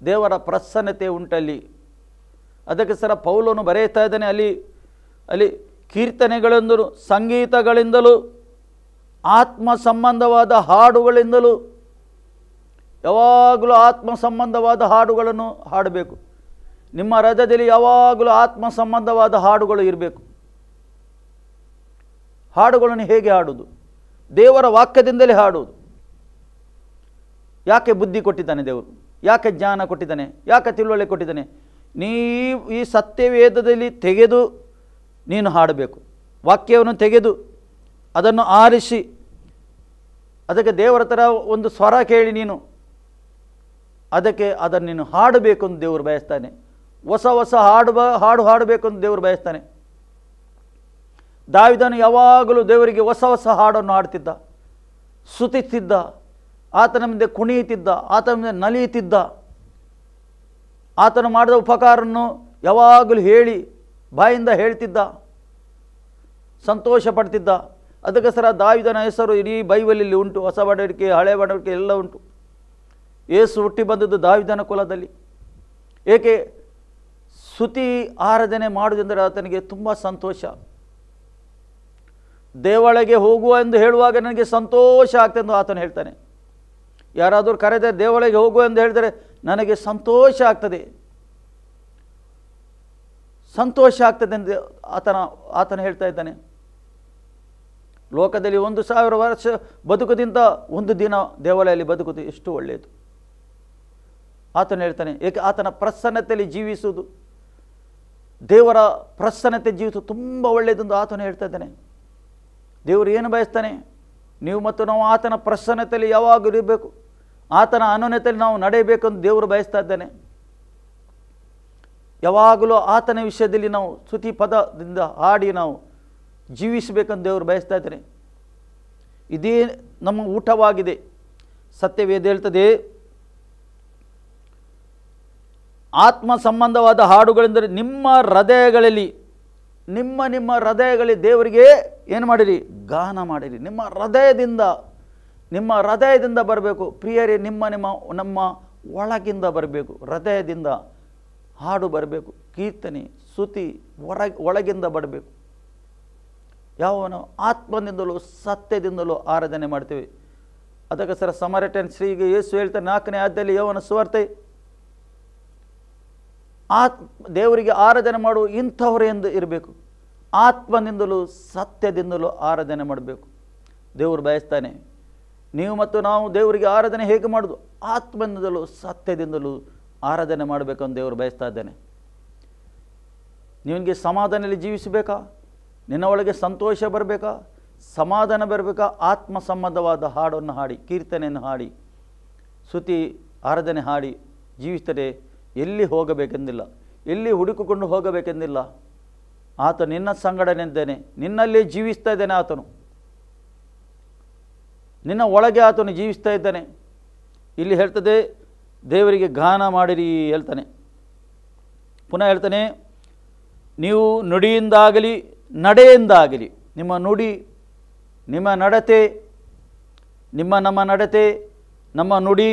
ದೇವರ ಪ್ರಸನ್ನತೆ ಉಂಟಲ್ಲಿ. ಅದಕ್ಕೆ ಸರ ಪೌಲನು ಬರೆಯುತ್ತಾ ಇದ್ದಾನೆ, ಅಲ್ಲಿ ಕೀರ್ತನೆಗಳಿಂದಲೂ ಸಂಗೀತಗಳಿಂದಲೂ ಆತ್ಮ ಸಂಬಂಧವಾದ ಹಾಡುಗಳಿಂದಲೂ, ಯಾವಾಗಲೂ ಆತ್ಮ ಸಂಬಂಧವಾದ ಹಾಡುಗಳನ್ನು ಹಾಡಬೇಕು. ನಿಮ್ಮ ಹೃದಯದಲ್ಲಿ ಯಾವಾಗಲೂ ಆತ್ಮ ಸಂಬಂಧವಾದ ಹಾಡುಗಳು ಇರಬೇಕು. ಹಾಡುಗಳನ್ನು ಹೇಗೆ ಹಾಡುವುದು? ದೇವರ ವಾಕ್ಯದಿಂದಲೇ ಹಾಡುವುದು. ಯಾಕೆ ಬುದ್ಧಿ ಕೊಟ್ಟಿದ್ದಾನೆ ದೇವರು? ಯಾಕೆ ಜ್ಞಾನ ಕೊಟ್ಟಿದ್ದಾನೆ? ಯಾಕೆ ತಿಳುವಳಿಕೆ ಕೊಟ್ಟಿದ್ದಾನೆ? ಈ ಸತ್ಯವೇದದಲ್ಲಿ ತೆಗೆದು ನೀನು ಹಾಡಬೇಕು. ವಾಕ್ಯವನ್ನು ತೆಗೆದು ಅದನ್ನು ಆರಿಸಿ ಅದಕ್ಕೆ ದೇವರ ಥರ ಒಂದು ಸ್ವರ ಕೇಳಿ ನೀನು ಅದನ್ನು ನೀನು ಹಾಡಬೇಕು ಅಂತ ದೇವರು ಬಯಸ್ತಾನೆ. ಹೊಸ ಹೊಸ ಹಾಡು ಹಾಡಬೇಕು ಅಂತ ದೇವರು ಬಯಸ್ತಾನೆ. ದಾವೀದನು ಯಾವಾಗಲೂ ದೇವರಿಗೆ ಹೊಸ ಹೊಸ ಹಾಡನ್ನು ಹಾಡ್ತಿದ್ದ, ಸ್ತುತಿಸ್ತಿದ್ದ, ಆತನ ಮುಂದೆ ಕುಣಿಯುತ್ತಿದ್ದ, ಆತನ ಮುಂದೆ ನಲಿಯುತ್ತಿದ್ದ. ಆತನು ಮಾಡಿದ ಉಪಕಾರವನ್ನು ಯಾವಾಗಲೂ ಹೇಳಿ ಬಾಯಿಂದ ಹೇಳ್ತಿದ್ದ, ಸಂತೋಷ ಪಡ್ತಿದ್ದ. ಅದಕ್ಕೋಸ್ಕರ ದಾವೀದನ ಹೆಸರು ಇಡೀ ಬೈಬಲಲ್ಲಿ ಉಂಟು. ಹೊಸ ಒಡಂಬಡಿಕೆ, ಹಳೆ ಒಡಂಬಡಿಕೆ ಎಲ್ಲ ಉಂಟು. ಯೇಸು ಹುಟ್ಟಿ ಬಂದದ್ದು ದಾವೀದನ ಕುಲದಲ್ಲಿ. ಏಕೆ? ಸ್ತುತಿ ಆರಾಧನೆ ಮಾಡುವುದೆಂದರೆ ಆತನಿಗೆ ತುಂಬ ಸಂತೋಷ. ದೇವಳಿಗೆ ಹೋಗುವ ಎಂದು ಹೇಳುವಾಗ ನನಗೆ ಸಂತೋಷ ಆಗ್ತದೆ ಎಂದು ಆತನು ಹೇಳ್ತಾನೆ. ಯಾರಾದರೂ ಕರೆದ ದೇವಳಿಗೆ ಹೋಗುವ ಎಂದು ಹೇಳಿದರೆ ನನಗೆ ಸಂತೋಷ ಆಗ್ತದೆ, ಸಂತೋಷ ಆಗ್ತದೆ ಎಂದು ಆತನು ಹೇಳ್ತಾ ಇದ್ದಾನೆ. ಲೋಕದಲ್ಲಿ 1000 ವರ್ಷ ಬದುಕುವುದಕ್ಕಿಂತ ಒಂದು ದಿನ ದೇವಾಲಯದಲ್ಲಿ ಬದುಕುವುದು ಎಷ್ಟು ಒಳ್ಳೆಯದು. ಆತನು ಹೇಳ್ತಾನೆ. ಏಕೆ? ಆತನ ಪ್ರಸನ್ನತೆಯಲ್ಲಿ ಜೀವಿಸುವುದು, ದೇವರ ಪ್ರಸನ್ನತೆ ಜೀವಿಸುವುದು ತುಂಬ ಒಳ್ಳೆಯದೆಂದು ಆತನು ಹೇಳ್ತಾ ಇದ್ದಾನೆ. ದೇವರು ಏನು ಬಯಸ್ತಾನೆ? ನೀವು ಮತ್ತು ನಾವು ಆತನ ಪ್ರಸನ್ನತೆಯಲ್ಲಿ ಯಾವಾಗಲೂ ಇರಬೇಕು, ಆತನ ಅನನ್ಯತೆಯಲ್ಲಿ ನಾವು ನಡೆಯಬೇಕೆಂದು ದೇವರು ಬಯಸ್ತಾ ಇದ್ದಾನೆ. ಯಾವಾಗಲೂ ಆತನ ವಿಷಯದಲ್ಲಿ ನಾವು ಸ್ತುತಿ ಪದದಿಂದ ಹಾಡಿ ನಾವು ಜೀವಿಸಬೇಕೆಂದು ದೇವರು ಬಯಸ್ತಾ ಇದ್ದಾನೆ. ಇದೇ ನಮ್ಮ ಊಟವಾಗಿದೆ. ಸತ್ಯವೇದ ಹೇಳ್ತದೆ, ಆತ್ಮ ಸಂಬಂಧವಾದ ಹಾಡುಗಳೆಂದರೆ ನಿಮ್ಮ ಹೃದಯಗಳಲ್ಲಿ ದೇವರಿಗೆ ಏನು ಮಾಡಿರಿ? ಗಾನ ಮಾಡಿರಿ. ನಿಮ್ಮ ಹೃದಯದಿಂದ ಬರಬೇಕು ಪ್ರಿಯರೇ. ನಮ್ಮ ಒಳಗಿಂದ ಬರಬೇಕು, ಹೃದಯದಿಂದ ಹಾಡು ಬರಬೇಕು. ಕೀರ್ತನೆ ಸ್ತುತಿ ಒಳಗಿಂದ ಬರಬೇಕು. ಯಾವನು ಆತ್ಮದಿಂದಲೂ ಸತ್ಯದಿಂದಲೂ ಆರಾಧನೆ ಮಾಡ್ತೇವೆ. ಅದಕ್ಕೋಸ್ಕರ ಸಮರಟನ್ ಸ್ತ್ರೀಗೆ ಯೇಸು ಹೇಳ್ತಾರೆ 4ನೇ ಅಧ್ಯಾಯದಲ್ಲಿ ಯೌವನ ಸುವಾರ್ತೆ, ದೇವರಿಗೆ ಆರಾಧನೆ ಮಾಡುವ ಇಂಥವರು ಎಂದು ಇರಬೇಕು. ಆತ್ಮದಿಂದಲೂ ಸತ್ಯದಿಂದಲೂ ಆರಾಧನೆ ಮಾಡಬೇಕು. ದೇವರು ಬಯಸ್ತಾನೆ. ನೀವು ಮತ್ತು ನಾವು ದೇವರಿಗೆ ಆರಾಧನೆ ಹೇಗೆ ಮಾಡೋದು? ಆತ್ಮದಿಂದಲೂ ಸತ್ಯದಿಂದಲೂ ಆರಾಧನೆ ಮಾಡಬೇಕಂತ ದೇವರು ಬಯಸ್ತಾ ಇದ್ದಾನೆ. ನಿನಗೆ ಸಮಾಧಾನದಲ್ಲಿ ಜೀವಿಸಬೇಕಾ? ನಿನ್ನ ಒಳಗೆ ಸಂತೋಷ ಬರಬೇಕಾ? ಸಮಾಧಾನ ಬರಬೇಕಾ? ಆತ್ಮ ಸಂಬಂಧವಾದ ಹಾಡನ್ನು ಹಾಡಿ, ಕೀರ್ತನೆಯನ್ನು ಹಾಡಿ, ಸ್ತುತಿ ಆರಾಧನೆ ಹಾಡಿ ಜೀವಿಸಿದರೆ ಎಲ್ಲಿ ಹೋಗಬೇಕೆಂದಿಲ್ಲ, ಎಲ್ಲಿ ಹುಡುಕಿಕೊಂಡು ಹೋಗಬೇಕೆಂದಿಲ್ಲ. ಆತ ನಿನ್ನ ಸಂಗಡನಿದ್ದೇನೆ, ನಿನ್ನಲ್ಲೇ ಜೀವಿಸ್ತಾ ಇದ್ದಾನೆ. ಆತನು ನಿನ್ನ ಒಳಗೆ ಆತನು ಜೀವಿಸ್ತಾ ಇದ್ದಾನೆ. ಇಲ್ಲಿ ಹೇಳ್ತದೆ ದೇವರಿಗೆ ಗಾನ ಮಾಡಿರಿ ಹೇಳ್ತಾನೆ. ಪುನಃ ಹೇಳ್ತಾನೆ, ನೀವು ನುಡಿಯಿಂದಾಗಲಿ ನಡೆಯಿಂದಾಗಲಿ, ನಿಮ್ಮ ನುಡಿ, ನಿಮ್ಮ ನಡತೆ, ನಮ್ಮ ನಡತೆ, ನಮ್ಮ ನುಡಿ,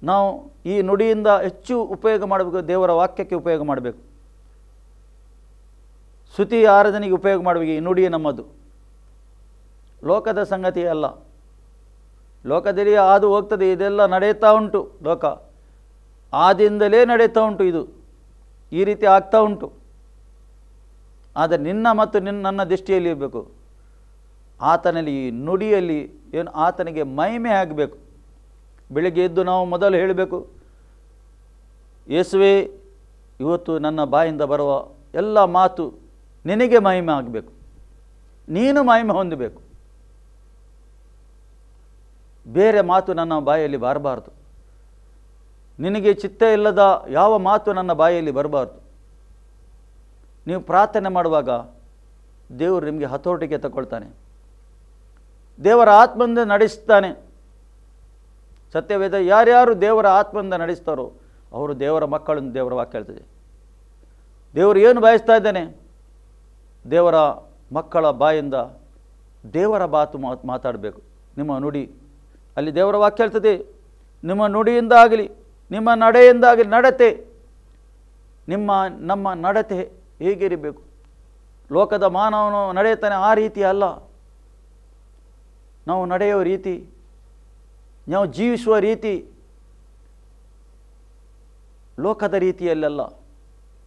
ನಾವು ಈ ನುಡಿಯಿಂದ ಹೆಚ್ಚು ಉಪಯೋಗ ಮಾಡಬೇಕು. ದೇವರ ವಾಕ್ಯಕ್ಕೆ ಉಪಯೋಗ ಮಾಡಬೇಕು, ಸ್ತುತಿ ಆರಾಧನೆಗೆ ಉಪಯೋಗ ಮಾಡಬೇಕು. ಈ ನುಡಿ ನಮ್ಮದು, ಲೋಕದ ಸಂಗತಿ ಅಲ್ಲ. ಲೋಕದಲ್ಲಿ ಹಾದು ಹೋಗ್ತದೆ, ಇದೆಲ್ಲ ನಡೆಯುತ್ತಾ ಉಂಟು. ಲೋಕ ಆದಿಯಿಂದಲೇ ನಡೆಯುತ್ತಾ ಉಂಟು, ಇದು ಈ ರೀತಿ ಆಗ್ತಾ ಉಂಟು. ಆದರೆ ನಿನ್ನ ಮತ್ತು ನನ್ನ ದೃಷ್ಟಿಯಲ್ಲಿ ಇರಬೇಕು, ಆತನಲ್ಲಿ ಈ ನುಡಿಯಲ್ಲಿ ಏನು ಆತನಿಗೆ ಮಹಿಮೆ ಆಗಬೇಕು. ಬೆಳಿಗ್ಗೆ ಎದ್ದು ನಾವು ಮೊದಲು ಹೇಳಬೇಕು, ಯೇಸುವೇ, ಇವತ್ತು ನನ್ನ ಬಾಯಿಂದ ಬರುವ ಎಲ್ಲ ಮಾತು ನಿನಗೆ ಮಹಿಮೆ ಆಗಬೇಕು, ನೀನು ಮಹಿಮೆ ಹೊಂದಬೇಕು. ಬೇರೆ ಮಾತು ನನ್ನ ಬಾಯಲ್ಲಿ ಬರಬಾರ್ದು. ನಿನಗೆ ಚಿತ್ತ ಇಲ್ಲದ ಯಾವ ಮಾತು ನನ್ನ ಬಾಯಲ್ಲಿ ಬರಬಾರ್ದು. ನೀವು ಪ್ರಾರ್ಥನೆ ಮಾಡುವಾಗ ದೇವರು ನಿಮಗೆ ಹತೋಟಿಗೆ ತಗೊಳ್ತಾನೆ, ದೇವರ ಆತ್ಮದಿಂದ ನಡೆಸ್ತಾನೆ. ಸತ್ಯವೇದ ಯಾರ್ಯಾರು ದೇವರ ಆತ್ಮದಿಂದ ನಡೆಸ್ತಾರೋ ಅವರು ದೇವರ ಮಕ್ಕಳನ್ನು ದೇವರ ವಾಕ್ಯ ಹೇಳ್ತದೆ. ದೇವರು ಏನು ಬಯಸ್ತಾ ಇದ್ದಾನೆ? ದೇವರ ಮಕ್ಕಳ ಬಾಯಿಂದ ದೇವರ ಮಾತು ಮಾತಾಡಬೇಕು. ನಿಮ್ಮ ನುಡಿ, ಅಲ್ಲಿ ದೇವರ ವಾಕ್ಯ ಹೇಳ್ತದೆ, ನಿಮ್ಮ ನುಡಿಯಿಂದಾಗಲಿ ನಿಮ್ಮ ನಡೆಯಿಂದಾಗಲಿ ನಡತೆ, ನಮ್ಮ ನಡತೆ ಹೇಗಿರಬೇಕು? ಲೋಕದ ಮಾನವನು ನಡೆಯುತ್ತಾನೆ ಆ ರೀತಿ ಅಲ್ಲ. ನಾವು ನಡೆಯುವ ರೀತಿ, ನಾವು ಜೀವಿಸುವ ರೀತಿ ಲೋಕದ ರೀತಿಯಲ್ಲೆಲ್ಲ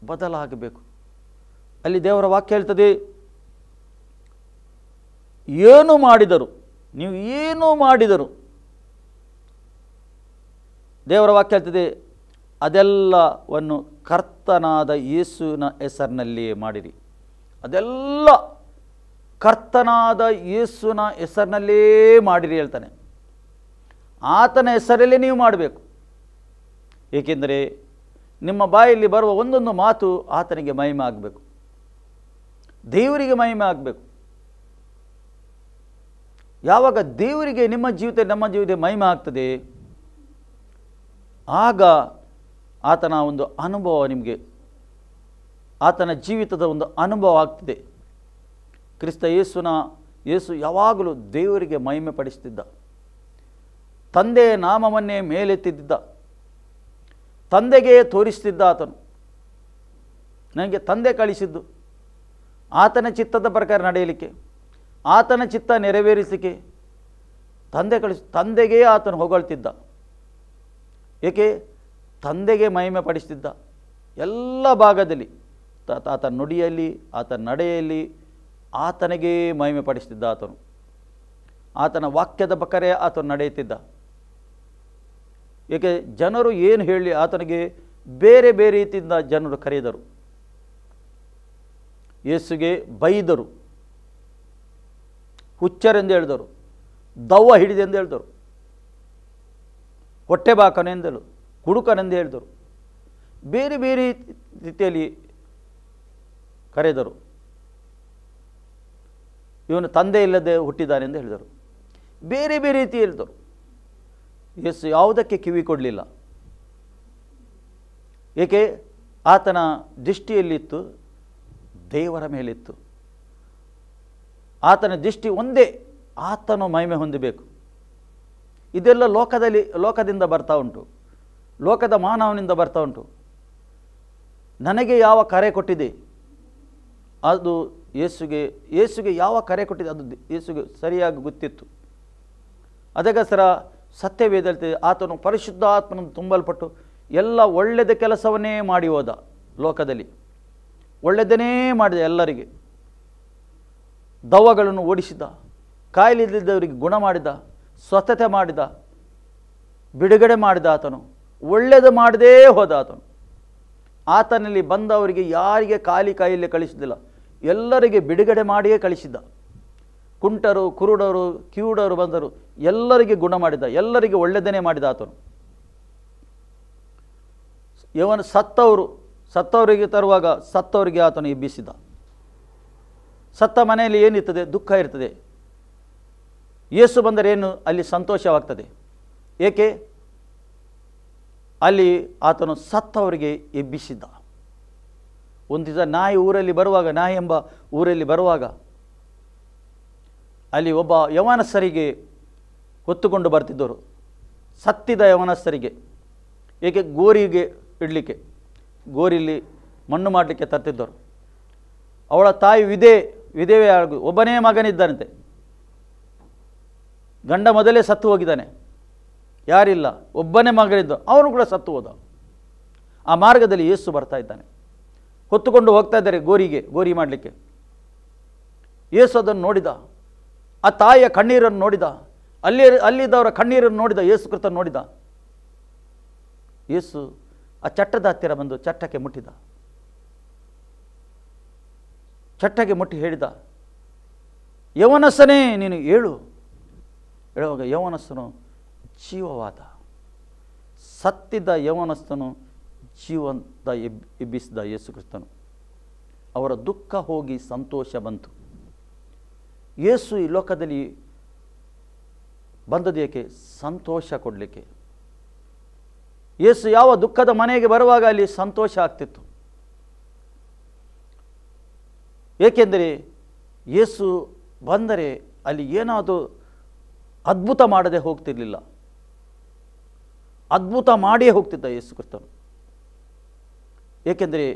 ಬದಲಾಗಬೇಕು. ಅಲ್ಲಿ ದೇವರ ವಾಕ್ಯ ಹೇಳ್ತದೆ, ಏನು ಮಾಡಿದರು, ನೀವು ಏನು ಮಾಡಿದರು, ದೇವರ ವಾಕ್ಯ ಹೇಳ್ತದೆ, ಅದೆಲ್ಲವನ್ನು ಕರ್ತನಾದ ಯೇಸುವಿನ ಹೆಸರಿನಲ್ಲಿಯೇ ಮಾಡಿರಿ. ಅದೆಲ್ಲ ಕರ್ತನಾದ ಯೇಸುವಿನ ಹೆಸರಿನಲ್ಲೇ ಮಾಡಿರಿ ಹೇಳ್ತಾನೆ. ಆತನ ಹೆಸರಲ್ಲೇ ನೀವು ಮಾಡಬೇಕು. ಏಕೆಂದರೆ ನಿಮ್ಮ ಬಾಯಲ್ಲಿ ಬರುವ ಒಂದೊಂದು ಮಾತು ಆತನಿಗೆ ಮಹಿಮೆ ಆಗಬೇಕು, ದೇವರಿಗೆ ಮಹಿಮೆ ಆಗಬೇಕು. ಯಾವಾಗ ದೇವರಿಗೆ ನಿಮ್ಮ ಜೀವಿತ ನಮ್ಮ ಜೀವಿತ ಮಹಿಮೆ ಆಗ್ತದೆ, ಆಗ ಆತನ ಒಂದು ಅನುಭವ ನಿಮಗೆ, ಆತನ ಜೀವಿತದ ಒಂದು ಅನುಭವ ಆಗ್ತದೆ. ಕ್ರಿಸ್ತ ಯೇಸು ಯಾವಾಗಲೂ ದೇವರಿಗೆ ಮಹಿಮೆ ಪಡಿಸ್ತಿದ್ದ, ತಂದೆಯ ನಾಮವನ್ನೇ ಮೇಲೆತ್ತಿದ್ದ, ತಂದೆಗೆ ತೋರಿಸ್ತಿದ್ದ. ಆತನು ನನಗೆ ತಂದೆ ಕಳಿಸಿದ್ದು ಆತನ ಚಿತ್ತದ ಪ್ರಕಾರ ನಡೆಯಲಿಕ್ಕೆ, ಆತನ ಚಿತ್ತ ನೆರವೇರಿಸಲಿಕ್ಕೆ ತಂದೆಗೆ ಆತನು ಹೊಗಳ್ತಿದ್ದ. ಏಕೆ? ತಂದೆಗೆ ಮಹಿಮೆ ಪಡಿಸ್ತಿದ್ದ. ಎಲ್ಲ ಭಾಗದಲ್ಲಿ ಆತನ ನುಡಿಯಲ್ಲಿ, ಆತನ ನಡೆಯಲ್ಲಿ ಆತನಿಗೆ ಮಹಿಮೆ ಪಡಿಸ್ತಿದ್ದ. ಆತನು ಆತನ ವಾಕ್ಯದ ಪ್ರಕಾರ ಆತನು ನಡೆಯುತ್ತಿದ್ದ. ಏಕೆ? ಜನರು ಏನು ಹೇಳಿ ಆತನಿಗೆ ಬೇರೆ ಬೇರೆ ರೀತಿಯಿಂದ ಜನರು ಕರೆದರು, ಯೇಸುಗೆ ಬೈದರು, ಹುಚ್ಚರೆಂದು ಹೇಳಿದರು, ದವ್ವ ಹಿಡಿದೆಂದು ಹೇಳಿದರು, ಹೊಟ್ಟೆಬಾಕನೆಂದಲು, ಕುಡುಕನೆಂದು ಹೇಳಿದರು, ಬೇರೆ ಬೇರೆ ರೀತಿಯಲ್ಲಿ ಕರೆದರು. ಇವನು ತಂದೆ ಇಲ್ಲದೆ ಹುಟ್ಟಿದ್ದಾನೆಂದು ಹೇಳಿದರು, ಬೇರೆ ಬೇರೆ ರೀತಿ ಹೇಳಿದರು. ಯೇಸು ಯಾವುದಕ್ಕೆ ಕಿವಿ ಕೊಡಲಿಲ್ಲ. ಏಕೆ? ಆತನ ದೃಷ್ಟಿಯಲ್ಲಿತ್ತು, ದೇವರ ಮೇಲಿತ್ತು. ಆತನ ದೃಷ್ಟಿ ಒಂದೇ, ಆತನು ಮಹಿಮೆ ಹೊಂದಬೇಕು. ಇದೆಲ್ಲ ಲೋಕದಿಂದ ಬರ್ತಾ ಉಂಟು, ಲೋಕದ ಮಾನವನಿಂದ ಬರ್ತಾ ಉಂಟು. ನನಗೆ ಯಾವ ಕರೆ ಕೊಟ್ಟಿದೆ ಅದು ಯೇಸುಗೆ ಯಾವ ಕರೆ ಕೊಟ್ಟಿದೆ ಅದು ಯೇಸುಗೆ ಸರಿಯಾಗಿ ಗೊತ್ತಿತ್ತು. ಅದಕ್ಕೋಸ್ಕರ ಸತ್ಯವೇದತೆ ಆತನು ಪರಿಶುದ್ಧ ಆತ್ಮನನ್ನು ತುಂಬಲ್ಪಟ್ಟು ಎಲ್ಲ ಒಳ್ಳೆಯದ ಕೆಲಸವನ್ನೇ ಮಾಡಿ ಹೋದ. ಲೋಕದಲ್ಲಿ ಒಳ್ಳೆಯದನ್ನೇ ಮಾಡಿದ, ಎಲ್ಲರಿಗೆ ದವ್ವಗಳನ್ನು ಓಡಿಸಿದ, ಕಾಯಿಲೆಯಿದ್ದವರಿಗೆ ಗುಣ ಮಾಡಿದ, ಸ್ವಸ್ಥತೆ ಮಾಡಿದ, ಬಿಡುಗಡೆ ಮಾಡಿದ. ಆತನು ಒಳ್ಳೆಯದು ಮಾಡದೇ ಹೋದ. ಆತನಲ್ಲಿ ಬಂದವರಿಗೆ ಯಾರಿಗೆ ಕಾಯಿಲೆ ಕಳಿಸಿದಿಲ್ಲ, ಎಲ್ಲರಿಗೆ ಬಿಡುಗಡೆ ಮಾಡಿಯೇ ಕಳಿಸಿದ್ದ. ಕುಂಟರು, ಕುರುಡರು, ಕಿವುಡರು ಬಂದರು, ಎಲ್ಲರಿಗೆ ಗುಣ ಮಾಡಿದ, ಎಲ್ಲರಿಗೆ ಒಳ್ಳೆಯದನ್ನೇ ಮಾಡಿದ. ಆತನು ಇವನು ಸತ್ತವರಿಗೆ ತರುವಾಗ ಸತ್ತವರಿಗೆ ಆತನು ಎಬ್ಬಿಸಿದ. ಸತ್ತ ಮನೆಯಲ್ಲಿ ಏನಿರ್ತದೆ? ದುಃಖ ಇರ್ತದೆ. ಯೇಸು ಬಂದರೆ ಏನು? ಅಲ್ಲಿ ಸಂತೋಷವಾಗ್ತದೆ. ಏಕೆ? ಅಲ್ಲಿ ಆತನು ಸತ್ತವರಿಗೆ ಎಬ್ಬಿಸಿದ್ದ. ಒಂದು ದಿವಸ ನಾಯಿ ಎಂಬ ಊರಲ್ಲಿ ಬರುವಾಗ ಅಲ್ಲಿ ಒಬ್ಬ ಯವನಸ್ಥರಿಗೆ ಹೊತ್ತುಕೊಂಡು ಬರ್ತಿದ್ದರು, ಸತ್ತಿದ ಯವನಸ್ಥರಿಗೆ. ಏಕೆ? ಗೋರಿಗೆ ಇಡಲಿಕ್ಕೆ, ಗೋರಿಲಿ ಮಣ್ಣು ಮಾಡಲಿಕ್ಕೆ ತರ್ತಿದ್ದರು. ಅವಳ ತಾಯಿ ವಿಧವೆ ಆಗಿ ಒಬ್ಬನೇ ಮಗನಿದ್ದಾನಂತೆ. ಗಂಡ ಮೊದಲೇ ಸತ್ತು ಹೋಗಿದ್ದಾನೆ, ಯಾರಿಲ್ಲ, ಒಬ್ಬನೇ ಮಗನಿದ್ದ, ಅವನು ಕೂಡ ಸತ್ತು ಹೋದ. ಆ ಮಾರ್ಗದಲ್ಲಿ ಯೇಸು ಬರ್ತಾ ಇದ್ದಾನೆ, ಹೊತ್ತುಕೊಂಡು ಹೋಗ್ತಾ ಇದ್ದಾರೆ ಗೋರಿ ಮಾಡಲಿಕ್ಕೆ. ಯೇಸು ಅದನ್ನು ನೋಡಿದ, ಆ ತಾಯಿಯ ಕಣ್ಣೀರನ್ನು ನೋಡಿದ, ಅಲ್ಲಿದ್ದವರ ಕಣ್ಣೀರನ್ನು ನೋಡಿದ, ಯೇಸು ಕೃತ ನೋಡಿದ. ಯೇಸು ಆ ಚಟ್ಟದ ಹತ್ತಿರ ಬಂದು ಚಟ್ಟಕ್ಕೆ ಮುಟ್ಟಿದ. ಚಟ್ಟಕ್ಕೆ ಮುಟ್ಟಿ ಹೇಳಿದ, ಯೌವನಸ್ಥನೇ ನೀನು ಏಳು. ಹೇಳುವಾಗ ಯೌವನಸ್ಥನು ಜೀವವಾದ. ಸತ್ತಿದ್ದ ಯೌವನಸ್ಥನು ಜೀವಂತ ಎಬ್ಬಿಸಿದ ಯೇಸು ಕ್ರಿಸ್ತನು. ಅವರ ದುಃಖ ಹೋಗಿ ಸಂತೋಷ ಬಂತು. ಯೇಸು ಈ ಲೋಕದಲ್ಲಿ ಬಂದದ್ದು ಏಕೆ? ಸಂತೋಷ ಕೊಡಲಿಕ್ಕೆ. ಯೇಸು ಯಾವ ದುಃಖದ ಮನೆಗೆ ಬರುವಾಗ ಅಲ್ಲಿ ಸಂತೋಷ ಆಗ್ತಿತ್ತು. ಏಕೆಂದರೆ ಯೇಸು ಬಂದರೆ ಅಲ್ಲಿ ಏನಾದರೂ ಅದ್ಭುತ ಮಾಡದೆ ಹೋಗ್ತಿರ್ಲಿಲ್ಲ. ಅದ್ಭುತ ಮಾಡಿಯೇ ಹೋಗ್ತಿದ್ದ ಯೇಸು ಕ್ರಿಸ್ತನು. ಏಕೆಂದರೆ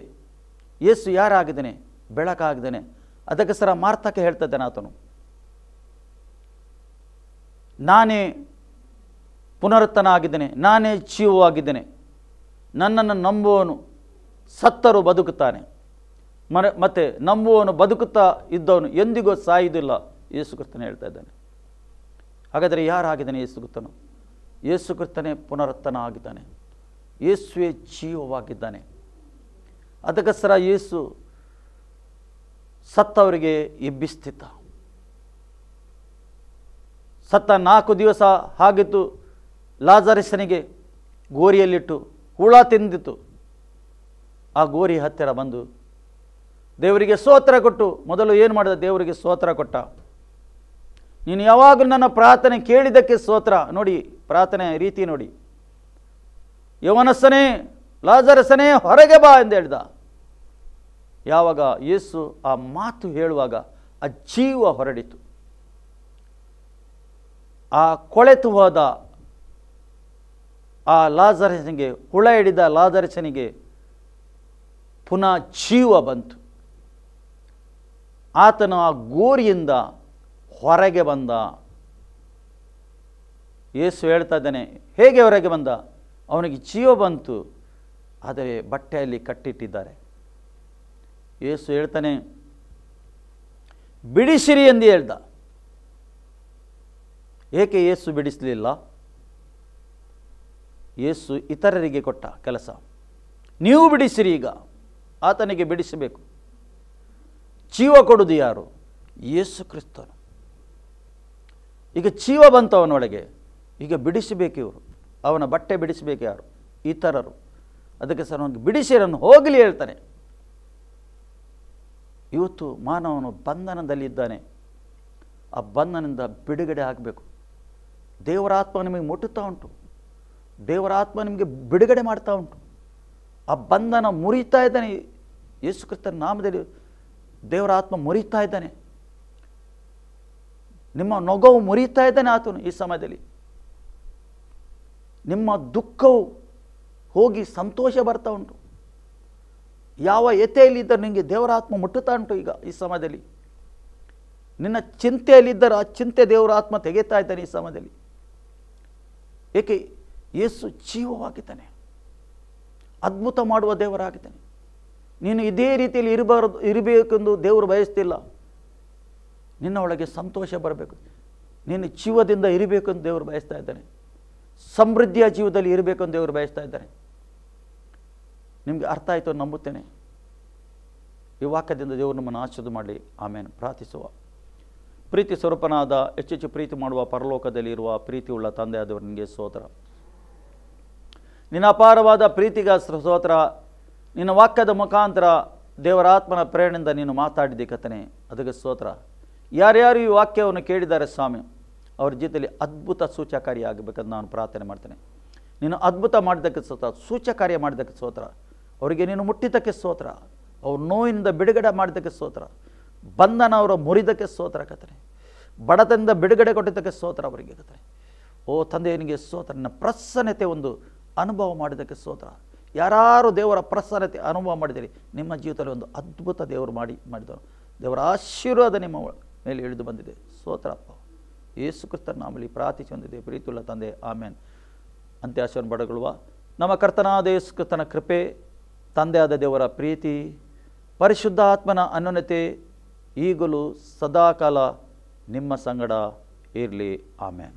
ಯೇಸು ಯಾರಾಗಿದ್ದಾನೆ? ಬೆಳಕಾಗಿದ್ದಾನೆ. ಅದಕ್ಕೋಸ್ಕರ ಮಾರ್ತಕ್ಕೆ ಹೇಳ್ತಾ ಇದ್ದಾನೆ ಆತನು, ನಾನೇ ಪುನರುತ್ಥಾನ ಆಗಿದ್ದೇನೆ, ನಾನೇ ಜೀವವಾಗಿದ್ದೇನೆ, ನನ್ನನ್ನು ನಂಬುವವನು ಸತ್ತರೂ ಬದುಕುತ್ತಾನೆ, ಮತ್ತೆ ನಂಬುವವನು ಬದುಕುತ್ತಾ ಇದ್ದವನು ಎಂದಿಗೂ ಸಾಯುವುದಿಲ್ಲ ಯೇಸು ಕ್ರಿಸ್ತನೇ ಹೇಳ್ತಾ ಇದ್ದಾನೆ. ಹಾಗಾದರೆ ಯಾರಾಗಿದ್ದಾನೆ ಯೇಸು ಕ್ರಿಸ್ತನು? ಯೇಸು ಕ್ರಿಸ್ತನೇ ಪುನರುತ್ಥಾನ ಆಗಿದ್ದಾನೆ. ಯೇಸುವೇ ಜೀವವಾಗಿದ್ದಾನೆ. ಅದಕ್ಕೋಸ್ಕರ ಯೇಸು ಸತ್ತವರಿಗೆ ಎಬ್ಬಿಸ್ತಿದ್ದ. ಸತ್ತ 4 ದಿವಸ ಆಗಿತ್ತು. ಲಾಜರಸನಿಗೆ ಗೋರಿಯಲ್ಲಿಟ್ಟು ಹುಳ ತಿಂದಿತ್ತು. ಆ ಗೋರಿ ಹತ್ತಿರ ಬಂದು ದೇವರಿಗೆ ಸ್ತೋತ್ರ ಕೊಟ್ಟು, ಮೊದಲು ಏನು ಮಾಡಿದ? ದೇವರಿಗೆ ಸ್ತೋತ್ರ ಕೊಟ್ಟ. ನೀನು ಯಾವಾಗಲೂ ನನ್ನ ಪ್ರಾರ್ಥನೆ ಕೇಳಿದ್ದಕ್ಕೆ ಸ್ತೋತ್ರ. ನೋಡಿ ಪ್ರಾರ್ಥನೆ ರೀತಿ ನೋಡಿ. ಯೌವನಸ್ಥನೇ, ಲಾಜರಸನೇ ಹೊರಗೆ ಬಾ ಎಂದು ಹೇಳಿದ. ಯಾವಾಗ ಯೇಸು ಆ ಮಾತು ಹೇಳುವಾಗ ಆ ಜೀವ ಹೊರಡಿತು. ಆ ಕೊಳೆತು ಹೋದ ಆ ಲಾಜರಸನಿಗೆ, ಹುಳ ಹಿಡಿದ ಲಾಜರಸನಿಗೆ ಪುನಃ ಜೀವ ಬಂತು. ಆತನು ಆ ಗೋರಿಯಿಂದ ಹೊರಗೆ ಬಂದ. ಯೇಸು ಹೇಳ್ತಾ ಇದ್ದಾನೆ, ಹೇಗೆ ಹೊರಗೆ ಬಂದ? ಅವನಿಗೆ ಜೀವ ಬಂತು, ಆದರೆ ಬಟ್ಟೆಯಲ್ಲಿ ಕಟ್ಟಿಟ್ಟಿದ್ದಾರೆ. ಯೇಸು ಹೇಳ್ತಾನೆ, ಬಿಡಿಸಿರಿ ಎಂದು ಹೇಳ್ದ. ಏಕೆ ಯೇಸು ಬಿಡಿಸಲಿಲ್ಲ? ಯೇಸು ಇತರರಿಗೆ ಕೊಟ್ಟ ಕೆಲಸ. ನೀವು ಬಿಡಿಸಿರಿ. ಈಗ ಆತನಿಗೆ ಬಿಡಿಸಬೇಕು. ಜೀವ ಕೊಡುವುದು ಯಾರು? ಯೇಸು ಕ್ರಿಸ್ತನು. ಈಗ ಜೀವ ಬಂತು ಅವನೊಳಗೆ, ಈಗ ಬಿಡಿಸಬೇಕು ಇವರು. ಅವನ ಬಟ್ಟೆ ಬಿಡಿಸಬೇಕು ಯಾರು? ಇತರರು. ಅದಕ್ಕೆ ಸರ್ ಅವನಿಗೆ ಬಿಡಿಸಿರನ್ನು ಹೋಗಲಿ ಹೇಳ್ತಾನೆ. ಇವತ್ತು ಮಾನವನು ಬಂಧನದಲ್ಲಿದ್ದಾನೆ. ಆ ಬಂಧನದಿಂದ ಬಿಡುಗಡೆ ಆಗಬೇಕು. ದೇವರ ಆತ್ಮ ನಿಮಗೆ ಮುಟ್ಟುತ್ತಾ ಉಂಟು. ದೇವರ ಆತ್ಮ ನಿಮಗೆ ಬಿಡುಗಡೆ ಮಾಡ್ತಾ ಉಂಟು. ಆ ಬಂಧನ ಮುರಿತಾ ಇದ್ದಾನೆ. ಯೇಸು ಕ್ರಿಸ್ತನ ನಾಮದಲ್ಲಿ ದೇವರ ಆತ್ಮ ಮುರಿತಾ ಇದ್ದಾನೆ. ನಿಮ್ಮ ನೊಗವು ಮುರಿತಾ ಇದ್ದಾನೆ ಆತನು ಈ ಸಮಯದಲ್ಲಿ. ನಿಮ್ಮ ದುಃಖವು ಹೋಗಿ ಸಂತೋಷ ಬರ್ತಾ ಉಂಟು. ಯಾವ ಎತೆಯಲ್ಲಿದ್ದರೆ ನಿಮಗೆ ದೇವರ ಆತ್ಮ ಮುಟ್ಟುತ್ತಾ ಉಂಟು ಈಗ ಈ ಸಮಯದಲ್ಲಿ. ನಿನ್ನ ಚಿಂತೆಯಲ್ಲಿದ್ದರೆ ಆ ಚಿಂತೆ ದೇವರ ಆತ್ಮ ತೆಗೆತಾ ಇದ್ದಾನೆ ಈ ಸಮಯದಲ್ಲಿ. ಏಕೆ? ಯೇಸು ಜೀವವಾಗಿದ್ದಾನೆ, ಅದ್ಭುತ ಮಾಡುವ ದೇವರಾಗಿದ್ದಾನೆ. ನೀನು ಇದೇ ರೀತಿಯಲ್ಲಿ ಇರಬೇಕೆಂದು ದೇವರು ಬಯಸ್ತಿಲ್ಲ. ನಿನ್ನ ಒಳಗೆ ಸಂತೋಷ ಬರಬೇಕು. ನೀನು ಜೀವದಿಂದ ಇರಬೇಕೆಂದು ದೇವರು ಬಯಸ್ತಾ ಇದ್ದಾನೆ. ಸಮೃದ್ಧಿಯ ಜೀವದಲ್ಲಿ ಇರಬೇಕೆಂದು ದೇವರು ಬಯಸ್ತಾ ಇದ್ದಾನೆ. ನಿಮಗೆ ಅರ್ಥ ಆಯಿತು ನಂಬುತ್ತೇನೆ. ಈ ವಾಕ್ಯದಿಂದ ದೇವರು ನಮ್ಮನ್ನು ಆಶೀರ್ವಾದ ಮಾಡಲಿ. ಆಮೇಲೆ ಪ್ರಾರ್ಥಿಸುವ. ಪ್ರೀತಿ ಸ್ವರೂಪನಾದ, ಹೆಚ್ಚೆಚ್ಚು ಪ್ರೀತಿ ಮಾಡುವ ಪರಲೋಕದಲ್ಲಿ ಇರುವ ಪ್ರೀತಿಯುಳ್ಳ ತಂದೆಯಾದವರು ನಿನಗೆ ಸ್ತೋತ್ರ. ನಿನ್ನ ಅಪಾರವಾದ ಪ್ರೀತಿಗ ಸ್ತೋತ್ರ. ನಿನ್ನ ವಾಕ್ಯದ ಮುಖಾಂತರ ದೇವರ ಆತ್ಮನ ಪ್ರೇರಣೆಯಿಂದ ನೀನು ಮಾತಾಡಿದ್ದೆ ಕರ್ತನೇ, ಅದಕ್ಕೆ ಸ್ತೋತ್ರ. ಯಾರ್ಯಾರು ಈ ವಾಕ್ಯವನ್ನು ಕೇಳಿದ್ದಾರೆ ಸ್ವಾಮಿ, ಅವ್ರ ಜೊತೆಯಲ್ಲಿ ಅದ್ಭುತ ಸೂಚಕಾರಿಯಾಗಬೇಕಂತ ನಾನು ಪ್ರಾರ್ಥನೆ ಮಾಡ್ತೇನೆ. ನೀನು ಅದ್ಭುತ ಮಾಡಿದ್ದಕ್ಕೆ ಸ್ತೋತ್ರ, ಸೂಚಕಾರ್ಯ ಮಾಡಿದ್ದಕ್ಕೆ ಸ್ತೋತ್ರ. ಅವರಿಗೆ ನೀನು ಮುಟ್ಟಿದ್ದಕ್ಕೆ ಸ್ತೋತ್ರ. ಅವ್ರ ನೋವಿನಿಂದ ಬಿಡುಗಡೆ ಮಾಡಿದ್ದಕ್ಕೆ ಸ್ತೋತ್ರ. ಬಂಧನ ಅವರ ಮುರಿದಕ್ಕೆ ಸ್ತೋತ್ರ ಕರ್ತನೇ. ಬಡತನದಿಂದ ಬಿಡುಗಡೆ ಕೊಟ್ಟಿದ್ದಕ್ಕೆ ಸ್ತೋತ್ರ ಅವರಿಗೆ ಕರ್ತನೇ. ಓ ತಂದೆ, ನಿನಗೆ ಸ್ತೋತ್ರ. ನಿನ್ನ ಪ್ರಸನ್ನತೆ ಒಂದು ಅನುಭವ ಮಾಡಿದ್ದಕ್ಕೆ ಸ್ತೋತ್ರ. ಯಾರು ದೇವರ ಪ್ರಸನ್ನತೆ ಅನುಭವ ಮಾಡಿದಿರಿ, ನಿಮ್ಮ ಜೀವಿತದಲ್ಲಿ ಒಂದು ಅದ್ಭುತ ದೇವರು ಮಾಡಿದವರು. ದೇವರ ಆಶೀರ್ವಾದ ನಿಮ್ಮ ಮೇಲೆ ಇಳಿದು ಬಂದಿದೆ. ಸ್ತೋತ್ರಪ್ಪ. ಯೇಸು ಕ್ರಿಸ್ತನ ನಾಮದಲ್ಲಿ ಪ್ರಾರ್ಥಿಸಿ ಹೊಂದಿದೆ ಪ್ರೀತಿಯುಳ್ಳ ತಂದೆ, ಆಮೇನ್. ಅಂತ್ಯಾಶವನ್ನು ಬಡಗೊಳ್ಳುವ ನಮ್ಮ ಕರ್ತನಾದ ಯೇಸು ಕ್ರಿಸ್ತನ ಕೃಪೆ, ತಂದೆಯಾದ ದೇವರ ಪ್ರೀತಿ, ಪರಿಶುದ್ಧಾತ್ಮನ ಅನ್ಯೋನ್ಯತೆ ಈಗಲೂ ಸದಾಕಾಲ ನಿಮ್ಮ ಸಂಗಡ ಇರಲಿ. ಆಮೇನ್.